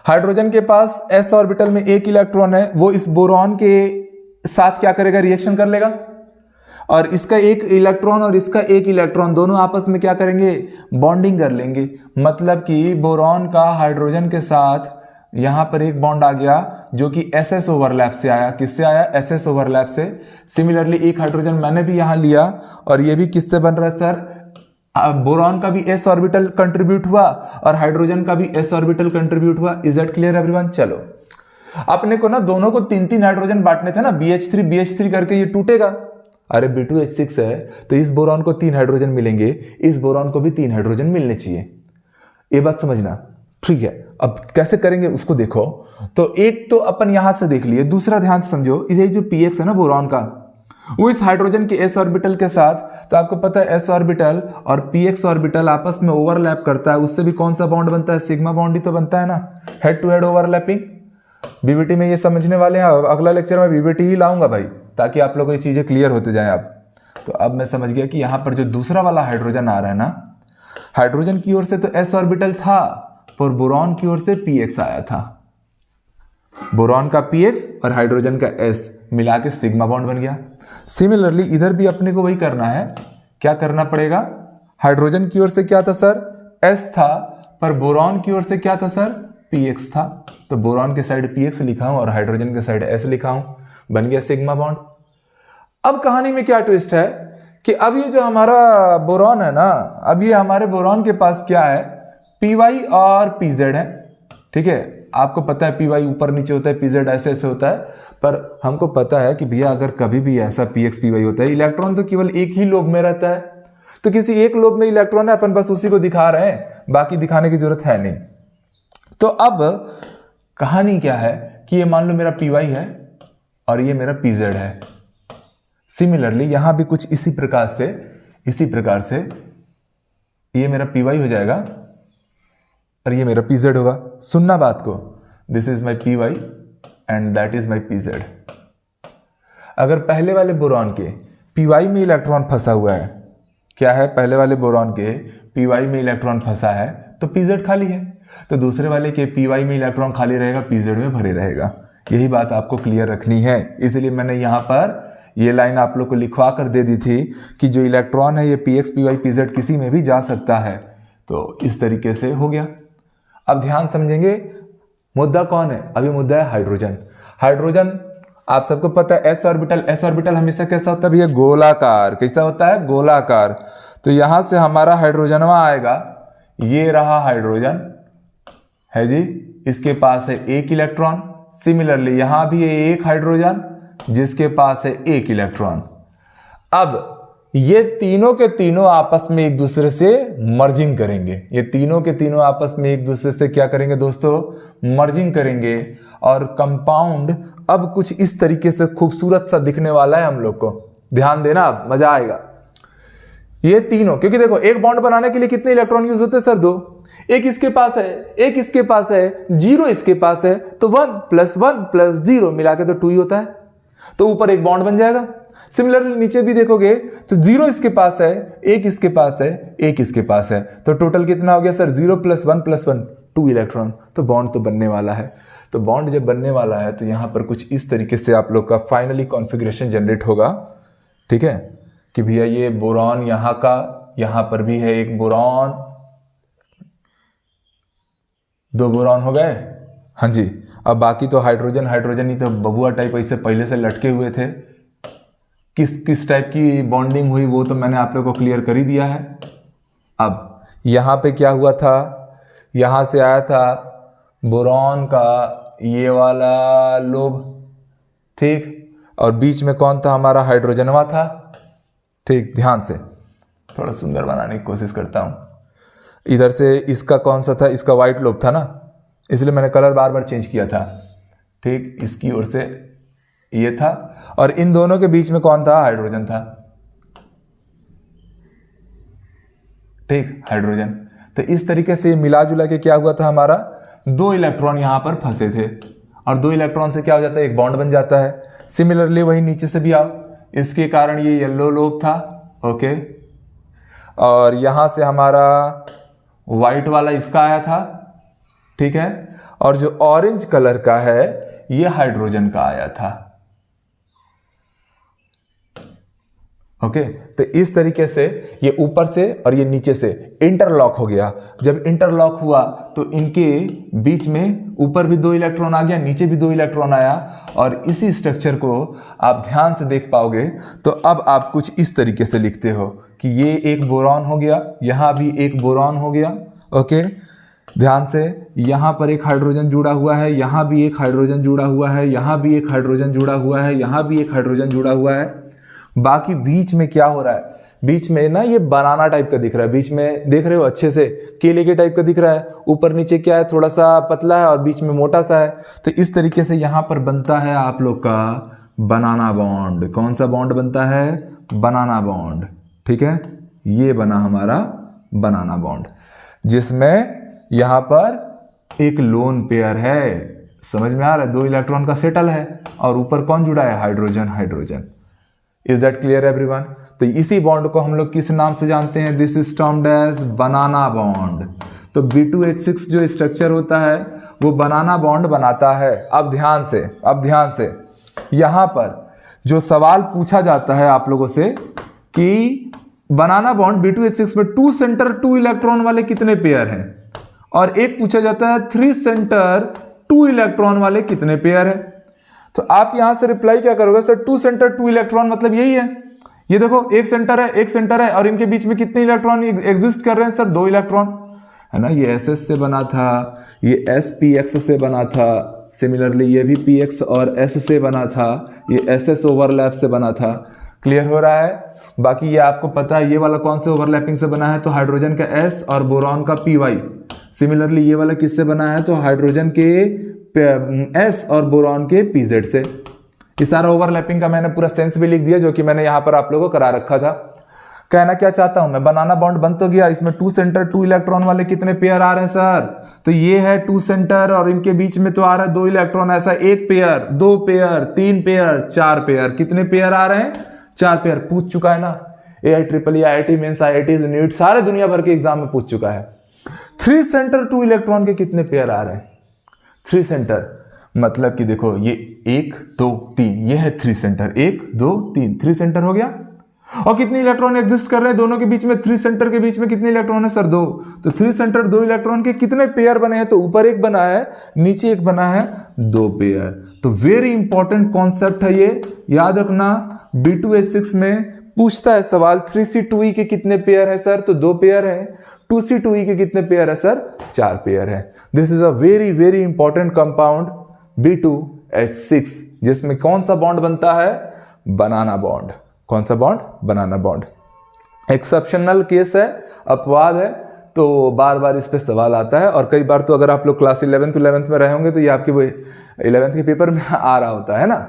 हाइड्रोजन के पास s ऑर्बिटल में एक इलेक्ट्रॉन है, वो इस बोरॉन के साथ क्या करेगा, रिएक्शन कर लेगा, और इसका एक इलेक्ट्रॉन और इसका एक इलेक्ट्रॉन दोनों आपस में क्या करेंगे, बॉन्डिंग कर लेंगे। मतलब कि बोरॉन का हाइड्रोजन के साथ यहां पर एक बॉन्ड आ गया जो कि SS ओवरलैप से आया, किससे आया, SS ओवरलैप से। सिमिलरली एक हाइड्रोजन मैंने भी यहां लिया और ये भी किससे बन रहा है सर, बोरॉन का भी s ऑर्बिटल कंट्रीब्यूट हुआ और हाइड्रोजन का भी s ऑर्बिटल कंट्रीब्यूट हुआ। Is that clear everyone? चलो अपने को ना दोनों को 3-3 हाइड्रोजन बांटने थे ना, BH3 करके ये टूटेगा। अरे B2H6 है तो इस बोरॉन को 3 हाइड्रोजन मिलेंगे, इस बोरॉन को भी 3 हाइड्रोजन मिलने चाहिए, ये बात समझना, ठीक है। अब कैसे करेंगे उसको देखो। तो एक तो अपन यहां से देख लिए, दूसरा ध्यान से समझो, ये जो px है ना बोरॉन का, वो इस हाइड्रोजन के s ऑर्बिटल के साथ, तो आपको पता है s ऑर्बिटल और px ऑर्बिटल आपस में ओवरलैप करता है, उससे भी कौन सा बॉन्ड बनता है, सिग्मा बॉन्ड ही तो बनता है ना, head to head overlapping. VBT में ये समझने वाले हैं, अगला लेक्चर में बीबीटी ही लाऊंगा भाई, ताकि आप लोगों को ये चीजें क्लियर होते जाएं। आप तो अब मैं समझ गया कि यहां पर जो दूसरा वाला हाइड्रोजन आ रहा है ना, हाइड्रोजन की ओर से तो s ऑर्बिटल था, पर बोरॉन की ओर से px आया था। बोरॉन का px और हाइड्रोजन का s मिला के सिग्मा बॉन्ड बन गया। सिमिलरली इधर भी अपने को वही करना है, क्या करना पड़ेगा, हाइड्रोजन की ओर से क्या था सर, s था, पर बोरॉन की ओर से क्या था सर, px था। तो बोरॉन के साइड px लिखा हूं और हाइड्रोजन के साइड s लिखा हूं, बन गया सिग्मा बॉन्ड। अब कहानी में क्या ट्विस्ट है कि अब ये जो हमारा बोरॉन है ना, अब ये हमारे बोरॉन के पास क्या है, py और pz है, ठीक है। आपको पता है py ऊपर नीचे होता है, pz ऐसे ऐसे होता है, पर हमको पता है कि भैया अगर कभी भी ऐसा px py होता है, इलेक्ट्रॉन तो केवल एक ही लोब में रहता है, तो किसी एक लोब में इलेक्ट्रॉन है, अपन बस उसी को दिखा रहे हैं, बाकी दिखाने की जरूरत है नहीं। तो अब कहानी क्या है कि ये मान लो मेरा py है और ये मेरा pz है। सिमिलरली यहां भी कुछ इसी प्रकार से ये मेरा py हो जाएगा और ये मेरा pz होगा। सुनना बात को, this is my py and that is my pz। अगर पहले वाले बोरॉन के py में इलेक्ट्रॉन फंसा हुआ है, क्या है, पहले वाले बोरॉन के py में इलेक्ट्रॉन फंसा है तो pz खाली है, तो दूसरे वाले के py में इलेक्ट्रॉन खाली रहेगा, pz में भरे रहेगा। यही बात आपको क्लियर रखनी है, इसलिए मैंने यहां पर ये लाइन आप लोग को लिखवा कर दे दी थी कि जो इलेक्ट्रॉन है ये px py pz किसी में भी जा सकता है। तो इस तरीके से हो गया। अब ध्यान समझेंगे, मुद्दा कौन है, अभी मुद्दा है हाइड्रोजन। हाइड्रोजन आप सबको पता है s ऑर्बिटल हमेशा कैसा होता है भैया, गोलाकार। कैसा होता है, गोलाकार। तो यहां से हमारा हाइड्रोजनवा आएगा, ये रहा हाइड्रोजन है जी, इसके पास है एक इलेक्ट्रॉन। सिमिलरली यहां भी है एक हाइड्रोजन जिसके पास है एक इलेक्ट्रॉन। अब ये तीनों के तीनों आपस में एक दूसरे से मर्जिंग करेंगे, ये तीनों के तीनों आपस में एक दूसरे से क्या करेंगे दोस्तों, मर्जिंग करेंगे। और कंपाउंड अब कुछ इस तरीके से खूबसूरत सा दिखने वाला है हम लोग को, ध्यान देना, अब मजा आएगा। ये तीनों, क्योंकि देखो एक बॉन्ड बनाने के लिए कितने इलेक्ट्रॉन यूज होते हैं सर, 2। एक इसके पास है, एक इसके पास है, 0 इसके पास है, तो 1 + 1 + 0 मिला के तो 2 ही होता है, तो ऊपर एक बॉन्ड बन जाएगा। सिमिलरली नीचे भी देखोगे तो 0 इसके पास है, 1 इसके पास है, 1 इसके पास है, तो टोटल कितना हो गया सर? 0 + 1 2 इलेक्ट्रॉन। तो बॉन्ड तो बनने वाला है। तो बॉन्ड जब बनने वाला है तो यहां पर कुछ इस तरीके से आप लोग का फाइनली कॉन्फ़िगरेशन जनरेट होगा। ठीक है कि भैया ये बोरॉन यहां का, यहां पर भी है एक बोरॉन, 2 बोरॉन हो गए। हाँ जी, अब बाकी तो हाइड्रोजन हाइड्रोजन ही तो बबुआ टाइप ऐसे पहले से लटके हुए थे। किस किस टाइप की बॉन्डिंग हुई वो तो मैंने आप लोग को क्लियर कर ही दिया है। अब यहां पे क्या हुआ था, यहां से आया था बोरॉन का ये वाला लोब, ठीक, और बीच में कौन था? हमारा हाइड्रोजनवा था। ठीक, ध्यान से थोड़ा सुंदर बनाने की कोशिश करता हूं। इधर से इसका कौन सा था? इसका व्हाइट लोब था ना, इसलिए मैंने कलर बार बार चेंज किया था। ठीक, इसकी ओर से ये था और इन दोनों के बीच में कौन था? हाइड्रोजन था। ठीक, हाइड्रोजन। तो इस तरीके से मिला जुला के क्या हुआ था? हमारा 2 इलेक्ट्रॉन यहां पर फंसे थे और 2 इलेक्ट्रॉन से क्या हो जाता है? एक बॉन्ड बन जाता है। सिमिलरली वही नीचे से भी आओ, इसके कारण ये येलो लोब था। ओके, और यहां से हमारा व्हाइट वाला इसका आया था। ठीक है, और जो ऑरेंज कलर का है ये हाइड्रोजन का आया था। ओके, तो इस तरीके से ये ऊपर से और ये नीचे से इंटरलॉक हो गया। जब इंटरलॉक हुआ तो इनके बीच में ऊपर भी 2 इलेक्ट्रॉन आ गया, नीचे भी 2 इलेक्ट्रॉन आया, और इसी स्ट्रक्चर को आप ध्यान से देख पाओगे तो अब आप कुछ इस तरीके से लिखते हो कि ये एक बोरॉन हो गया, यहां भी एक बोरॉन हो गया। ओके, ध्यान से, यहां पर एक हाइड्रोजन जुड़ा हुआ है, यहां भी एक हाइड्रोजन जुड़ा हुआ है, यहां भी एक हाइड्रोजन जुड़ा हुआ है, यहां भी एक हाइड्रोजन जुड़ा हुआ है। बाकी बीच में क्या हो रहा है? बीच में ना ये बनाना टाइप का दिख रहा है, बीच में देख रहे हो अच्छे से, केले के टाइप का दिख रहा है। ऊपर नीचे क्या है? थोड़ा सा पतला है और बीच में मोटा सा है। तो इस तरीके से यहां पर बनता है आप लोग का बनाना बॉन्ड। कौन सा बॉन्ड बनता है? बनाना बॉन्ड। ठीक है, ये बना हमारा बनाना बॉन्ड, जिसमें यहां पर एक लोन पेयर है। समझ में आ रहा है? 2 इलेक्ट्रॉन का सेटल है और ऊपर कौन जुड़ा है? Hydrogen hydrogen. Is that clear everyone? तो इसी बॉन्ड को हम लोग किस नाम से जानते हैं? This is termed as banana bond. तो B2H6 जो स्ट्रक्चर होता है वो बनाना बॉन्ड बनाता है। अब ध्यान से यहां पर जो सवाल पूछा जाता है आप लोगों से कि बनाना बॉन्ड B2H6 में 2 सेंटर 2 इलेक्ट्रॉन वाले कितने पेयर हैं, और एक पूछा जाता है 3 सेंटर 2 इलेक्ट्रॉन वाले कितने पेयर हैं। तो आप यहां से रिप्लाई क्या करोगे? सर 2 सेंटर 2 इलेक्ट्रॉन मतलब यही है, ये देखो एक सेंटर है और इनके बीच में कितने इलेक्ट्रॉन एग्जिस्ट कर रहे हैं? सर 2 इलेक्ट्रॉन, है ना। ये SS से बना था, ये SPX से बना था, सिमिलरली ये भी PX और S से बना था, ये SS ओवरलैप से बना था। क्लियर हो रहा है? बाकी ये आपको पता है ये वाला कौन से ओवरलैपिंग से बना है? तो हाइड्रोजन का S और बोरॉन का PY। सिमिलरली ये वाला किससे बना है? तो हाइड्रोजन के S और बोरॉन के PZ से। ये सारा ओवरलैपिंग का मैंने पूरा सेंस भी लिख दिया, जो कि मैंने यहां पर आप लोगों को करा रखा था। कहना क्या चाहता हूं मैं, बनाना बॉन्ड बन तो गया, इसमें 2 सेंटर 2 इलेक्ट्रॉन वाले कितने पेयर आ रहे हैं सर? तो ये है 2 सेंटर और इनके बीच में तो आ रहा है 2 इलेक्ट्रॉन। ऐसा 1 पेयर, 2 पेयर, 3 पेयर, 4 पेयर। कितने पेयर आ रहे हैं? 4 पेयर। पूछ चुका है ना, AIEEE, IIT mains, IIT NEET, सारे दुनिया भर के एग्जाम में पूछ चुका है। 3 सेंटर 2 इलेक्ट्रॉन के कितने पेयर आ रहे हैं? 3 सेंटर मतलब कि देखो ये 1 2 3, ये है 3 सेंटर, 1 2 3, 3 सेंटर हो गया। और कितने इलेक्ट्रॉन एग्जिस्ट कर रहे हैं दोनों के बीच में? 3 सेंटर के बीच में कितने इलेक्ट्रॉन है सर? 2। तो 3 सेंटर 2 इलेक्ट्रॉन के कितने पेयर बने हैं? तो ऊपर एक बना है, नीचे एक बना है, 2 पेयर। तो वेरी इंपॉर्टेंट कॉन्सेप्ट है ये, याद रखना। B2H6 में पूछता है सवाल 3C2E के कितने पेयर है सर? तो 2 पेयर है। 2C2E के कितने पेयर है सर? 4 पेयर है। This is a very very important compound B2H6, जिसमें कौन सा बॉन्ड बनता है? बनाना बॉन्ड। कौन सा बॉन्ड? बनाना बॉन्ड। एक्सेप्शनल केस है, अपवाद है, तो बार बार इस पे सवाल आता है। और कई बार तो अगर आप लोग क्लास 11th में रहे होंगे तो ये आपके वो 11th के पेपर में आ रहा होता है ना।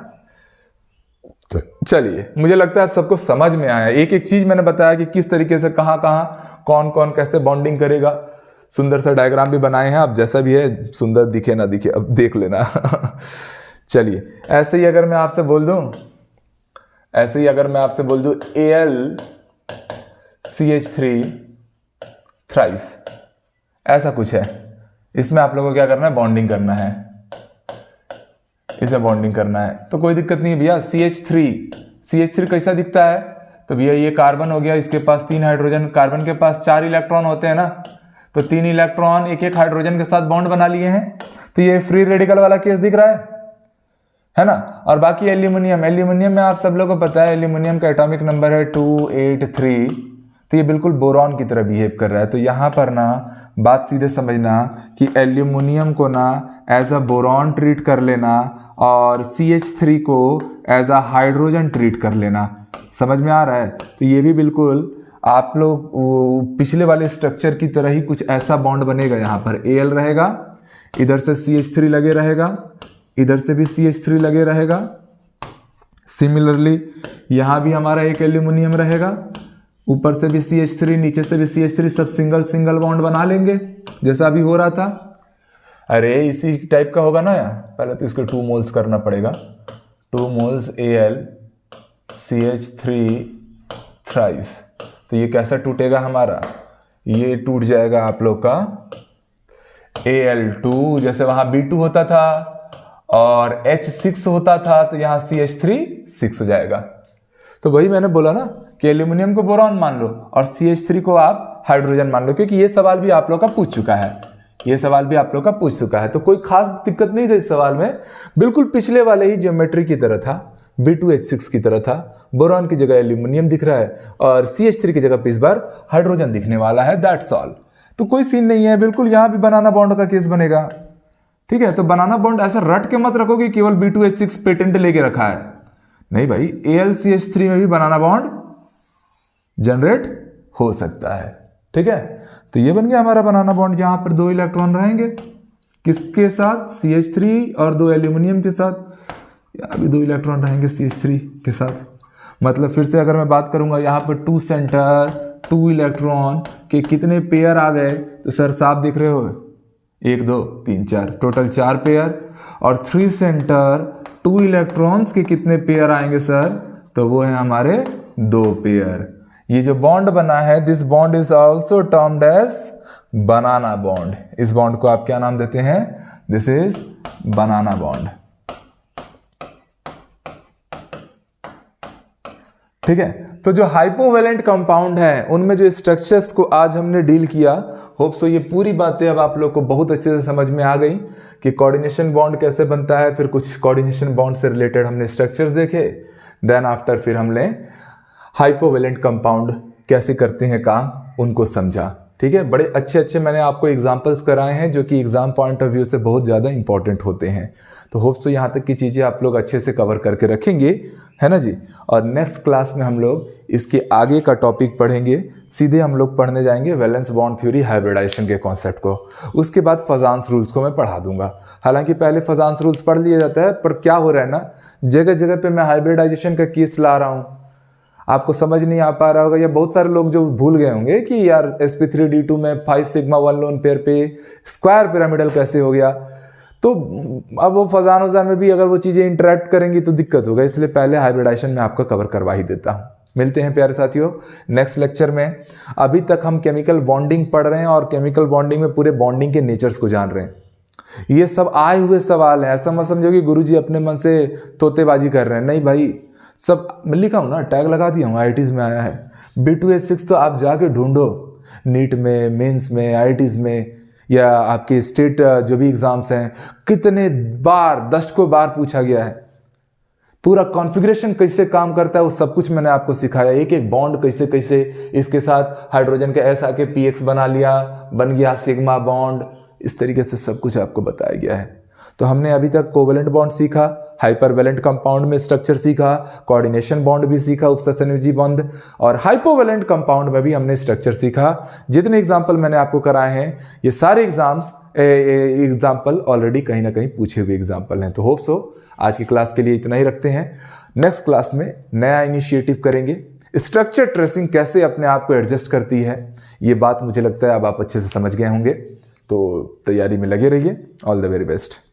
चलिए, मुझे लगता है आप सबको समझ में आया। एक एक चीज मैंने बताया कि किस तरीके से कहां कौन कौन कैसे बॉन्डिंग करेगा। सुंदर सा डायग्राम भी बनाए हैं, अब जैसा भी है, सुंदर दिखे ना दिखे अब देख लेना। चलिए, ऐसे ही अगर मैं आपसे बोल दूं, ऐसे ही अगर मैं आपसे बोल दूं AlCH3 थ्राइस, ऐसा कुछ है, इसमें आप लोगों को क्या करना है, बॉन्डिंग करना है, इसे बॉन्डिंग करना है, तो कोई दिक्कत नहीं है भैया। CH3 कैसा दिखता है, तो भैया ये कार्बन हो गया, इसके पास 3 हाइड्रोजन, कार्बन के पास 4 इलेक्ट्रॉन होते हैं ना, तो 3 इलेक्ट्रॉन एक एक हाइड्रोजन के साथ बॉन्ड बना लिए हैं, तो ये फ्री रेडिकल वाला केस दिख रहा है ना। और बाकी एल्यूमिनियम में आप सब लोगों को पता है एल्यूमिनियम का एटॉमिक नंबर है 283, तो ये बिल्कुल बोरॉन की तरह बिहेव कर रहा है। तो यहां पर ना बात सीधे समझना कि एल्यूमिनियम को ना एज अ बोरॉन ट्रीट कर लेना और CH3 को एज अ हाइड्रोजन ट्रीट कर लेना, समझ में आ रहा है। तो ये भी बिल्कुल आप लोग पिछले वाले स्ट्रक्चर की तरह ही कुछ ऐसा बॉन्ड बनेगा। यहाँ पर Al रहेगा, इधर से CH3 लगे रहेगा, इधर से भी CH3 लगे रहेगा। सिमिलरली यहाँ भी हमारा एक एल्यूमिनियम रहेगा, ऊपर से भी CH3, नीचे से भी CH3, सब सिंगल सिंगल बॉन्ड बना लेंगे जैसा अभी हो रहा था। अरे इसी टाइप का होगा ना यार, पहले तो इसको 2 मोल्स करना पड़ेगा, 2 मोल्स AlCH3 थ्राइस। तो ये कैसा टूटेगा हमारा, ये टूट जाएगा आप लोग का Al2, जैसे वहां B2 होता था और H6 होता था, तो यहां CH3 6 हो जाएगा। तो वही मैंने बोला ना कि एल्यूमिनियम को बोरॉन मान लो और CH3 को आप हाइड्रोजन मान लो, क्योंकि ये सवाल भी आप लोग का पूछ चुका है, तो कोई खास दिक्कत नहीं था इस सवाल में, बिल्कुल पिछले वाले ही ज्योमेट्री की तरह था, B2H6 की तरह था, बोरॉन की जगह एल्यूमिनियम दिख रहा है और CH3 की जगह पे इस बार हाइड्रोजन दिखने वाला है, दैट्स ऑल। तो कोई सीन नहीं है, बिल्कुल यहां भी बनाना बॉन्ड का केस बनेगा, ठीक है। तो बनाना बॉन्ड ऐसा रट के मत रखो कि केवल B2H6 पेटेंट लेके रखा है, नहीं भाई, AlCH3 में भी बनाना बॉन्ड जनरेट हो सकता है, ठीक है। तो ये बन गया हमारा बनाना बॉन्ड, जहां पर 2 इलेक्ट्रॉन रहेंगे, किसके साथ, CH3 और 2 एल्यूमिनियम के साथ, यहाँ भी 2 इलेक्ट्रॉन रहेंगे CH3 के साथ। मतलब फिर से अगर मैं बात करूंगा यहाँ पर 2 सेंटर 2 इलेक्ट्रॉन के कितने पेयर आ गए, तो सर साफ दिख रहे हो, 1 2 3 4, टोटल 4 पेयर। और 3 सेंटर 2 इलेक्ट्रॉन्स के कितने पेयर आएंगे सर, तो वो है हमारे 2 पेयर। ये जो बॉन्ड बना है, this bond is also termed as banana bond. इस बॉन्ड को आप क्या नाम देते हैं, दिस इज बनाना बॉन्ड, ठीक है। तो जो हाइपोवेलेंट कंपाउंड है उनमें जो स्ट्रक्चर्स को आज हमने डील किया, होप सो ये पूरी बातें अब आप लोग को बहुत अच्छे से समझ में आ गई कि कोऑर्डिनेशन बॉन्ड कैसे बनता है। फिर कुछ कोऑर्डिनेशन बॉन्ड से रिलेटेड हमने स्ट्रक्चर्स देखे, देन आफ्टर फिर हमने हाइपोवेलेंट कंपाउंड कैसे करते हैं काम, उनको समझा, ठीक है। बड़े अच्छे अच्छे मैंने आपको एग्जांपल्स कराए हैं जो कि एग्जाम पॉइंट ऑफ व्यू से बहुत ज़्यादा इंपॉर्टेंट होते हैं। तो होप सो यहाँ तक की चीज़ें आप लोग अच्छे से कवर करके रखेंगे, है ना जी। और नेक्स्ट क्लास में हम लोग इसके आगे का टॉपिक पढ़ेंगे, सीधे हम लोग पढ़ने जाएंगे वैलेंस बॉन्ड थ्योरी हाइब्रिडाइजेशन के कॉन्सेप्ट को। उसके बाद फजान्स रूल्स को मैं पढ़ा दूंगा। हालांकि पहले फजान्स रूल्स पढ़ लिया जाता है, पर क्या हो रहा है ना, जगह जगह पे मैं हाइब्रिडाइजेशन का केस ला रहा हूँ, आपको समझ नहीं आ पा रहा होगा, या बहुत सारे लोग जो भूल गए होंगे कि यार sp3d2 में 5 सिग्मा 1 लोन पेयर पे स्क्वायर पिरामिडल कैसे हो गया। तो अब वो फजान वजान में भी अगर वो चीज़ें इंटरेक्ट करेंगी तो दिक्कत होगा, इसलिए पहले हाइब्रिडाइजेशन में आपका कवर करवा ही देता हूँ। मिलते हैं प्यारे साथियों नेक्स्ट लेक्चर में। अभी तक हम केमिकल बॉन्डिंग पढ़ रहे हैं और केमिकल बॉन्डिंग में पूरे बॉन्डिंग के नेचर्स को जान रहे हैं। ये सब आए हुए सवाल हैं, ऐसा मत समझो कि गुरुजी अपने मन से तोतेबाजी कर रहे हैं, नहीं भाई, सब मैं लिखा हूँ ना, टैग लगा दिया हूँ, IITs में आया है। B2H6 तो आप जाके ढूंढो, नीट में, मेंस में, IITs में, या आपके स्टेट जो भी एग्जाम्स हैं, कितने बार, दशकों बार पूछा गया है। पूरा कॉन्फ़िगरेशन कैसे काम करता है वो सब कुछ मैंने आपको सिखाया, एक एक बॉन्ड कैसे कैसे इसके साथ हाइड्रोजन के S आके PX बना लिया, बन गया सिग्मा बॉन्ड, इस तरीके से सब कुछ आपको बताया गया है। तो हमने अभी तक कोवेलेंट बॉन्ड सीखा, हाइपरवेलेंट कंपाउंड में स्ट्रक्चर सीखा, कोऑर्डिनेशन बॉन्ड भी सीखा, उपसंयोजी बॉन्ड, और हाइपोवेलेंट कंपाउंड में भी हमने स्ट्रक्चर सीखा। जितने एग्जाम्पल मैंने आपको कराए हैं ये सारे एग्जाम्पल ऑलरेडी कहीं ना कहीं पूछे हुए एग्जाम्पल हैं। तो होप सो आज की क्लास के लिए इतना ही रखते हैं। नेक्स्ट क्लास में नया इनिशिएटिव करेंगे, स्ट्रक्चर ट्रेसिंग कैसे अपने आप को एडजस्ट करती है, ये बात मुझे लगता है अब आप अच्छे से समझ गए होंगे। तो तैयारी में लगे रहिए। All the very best.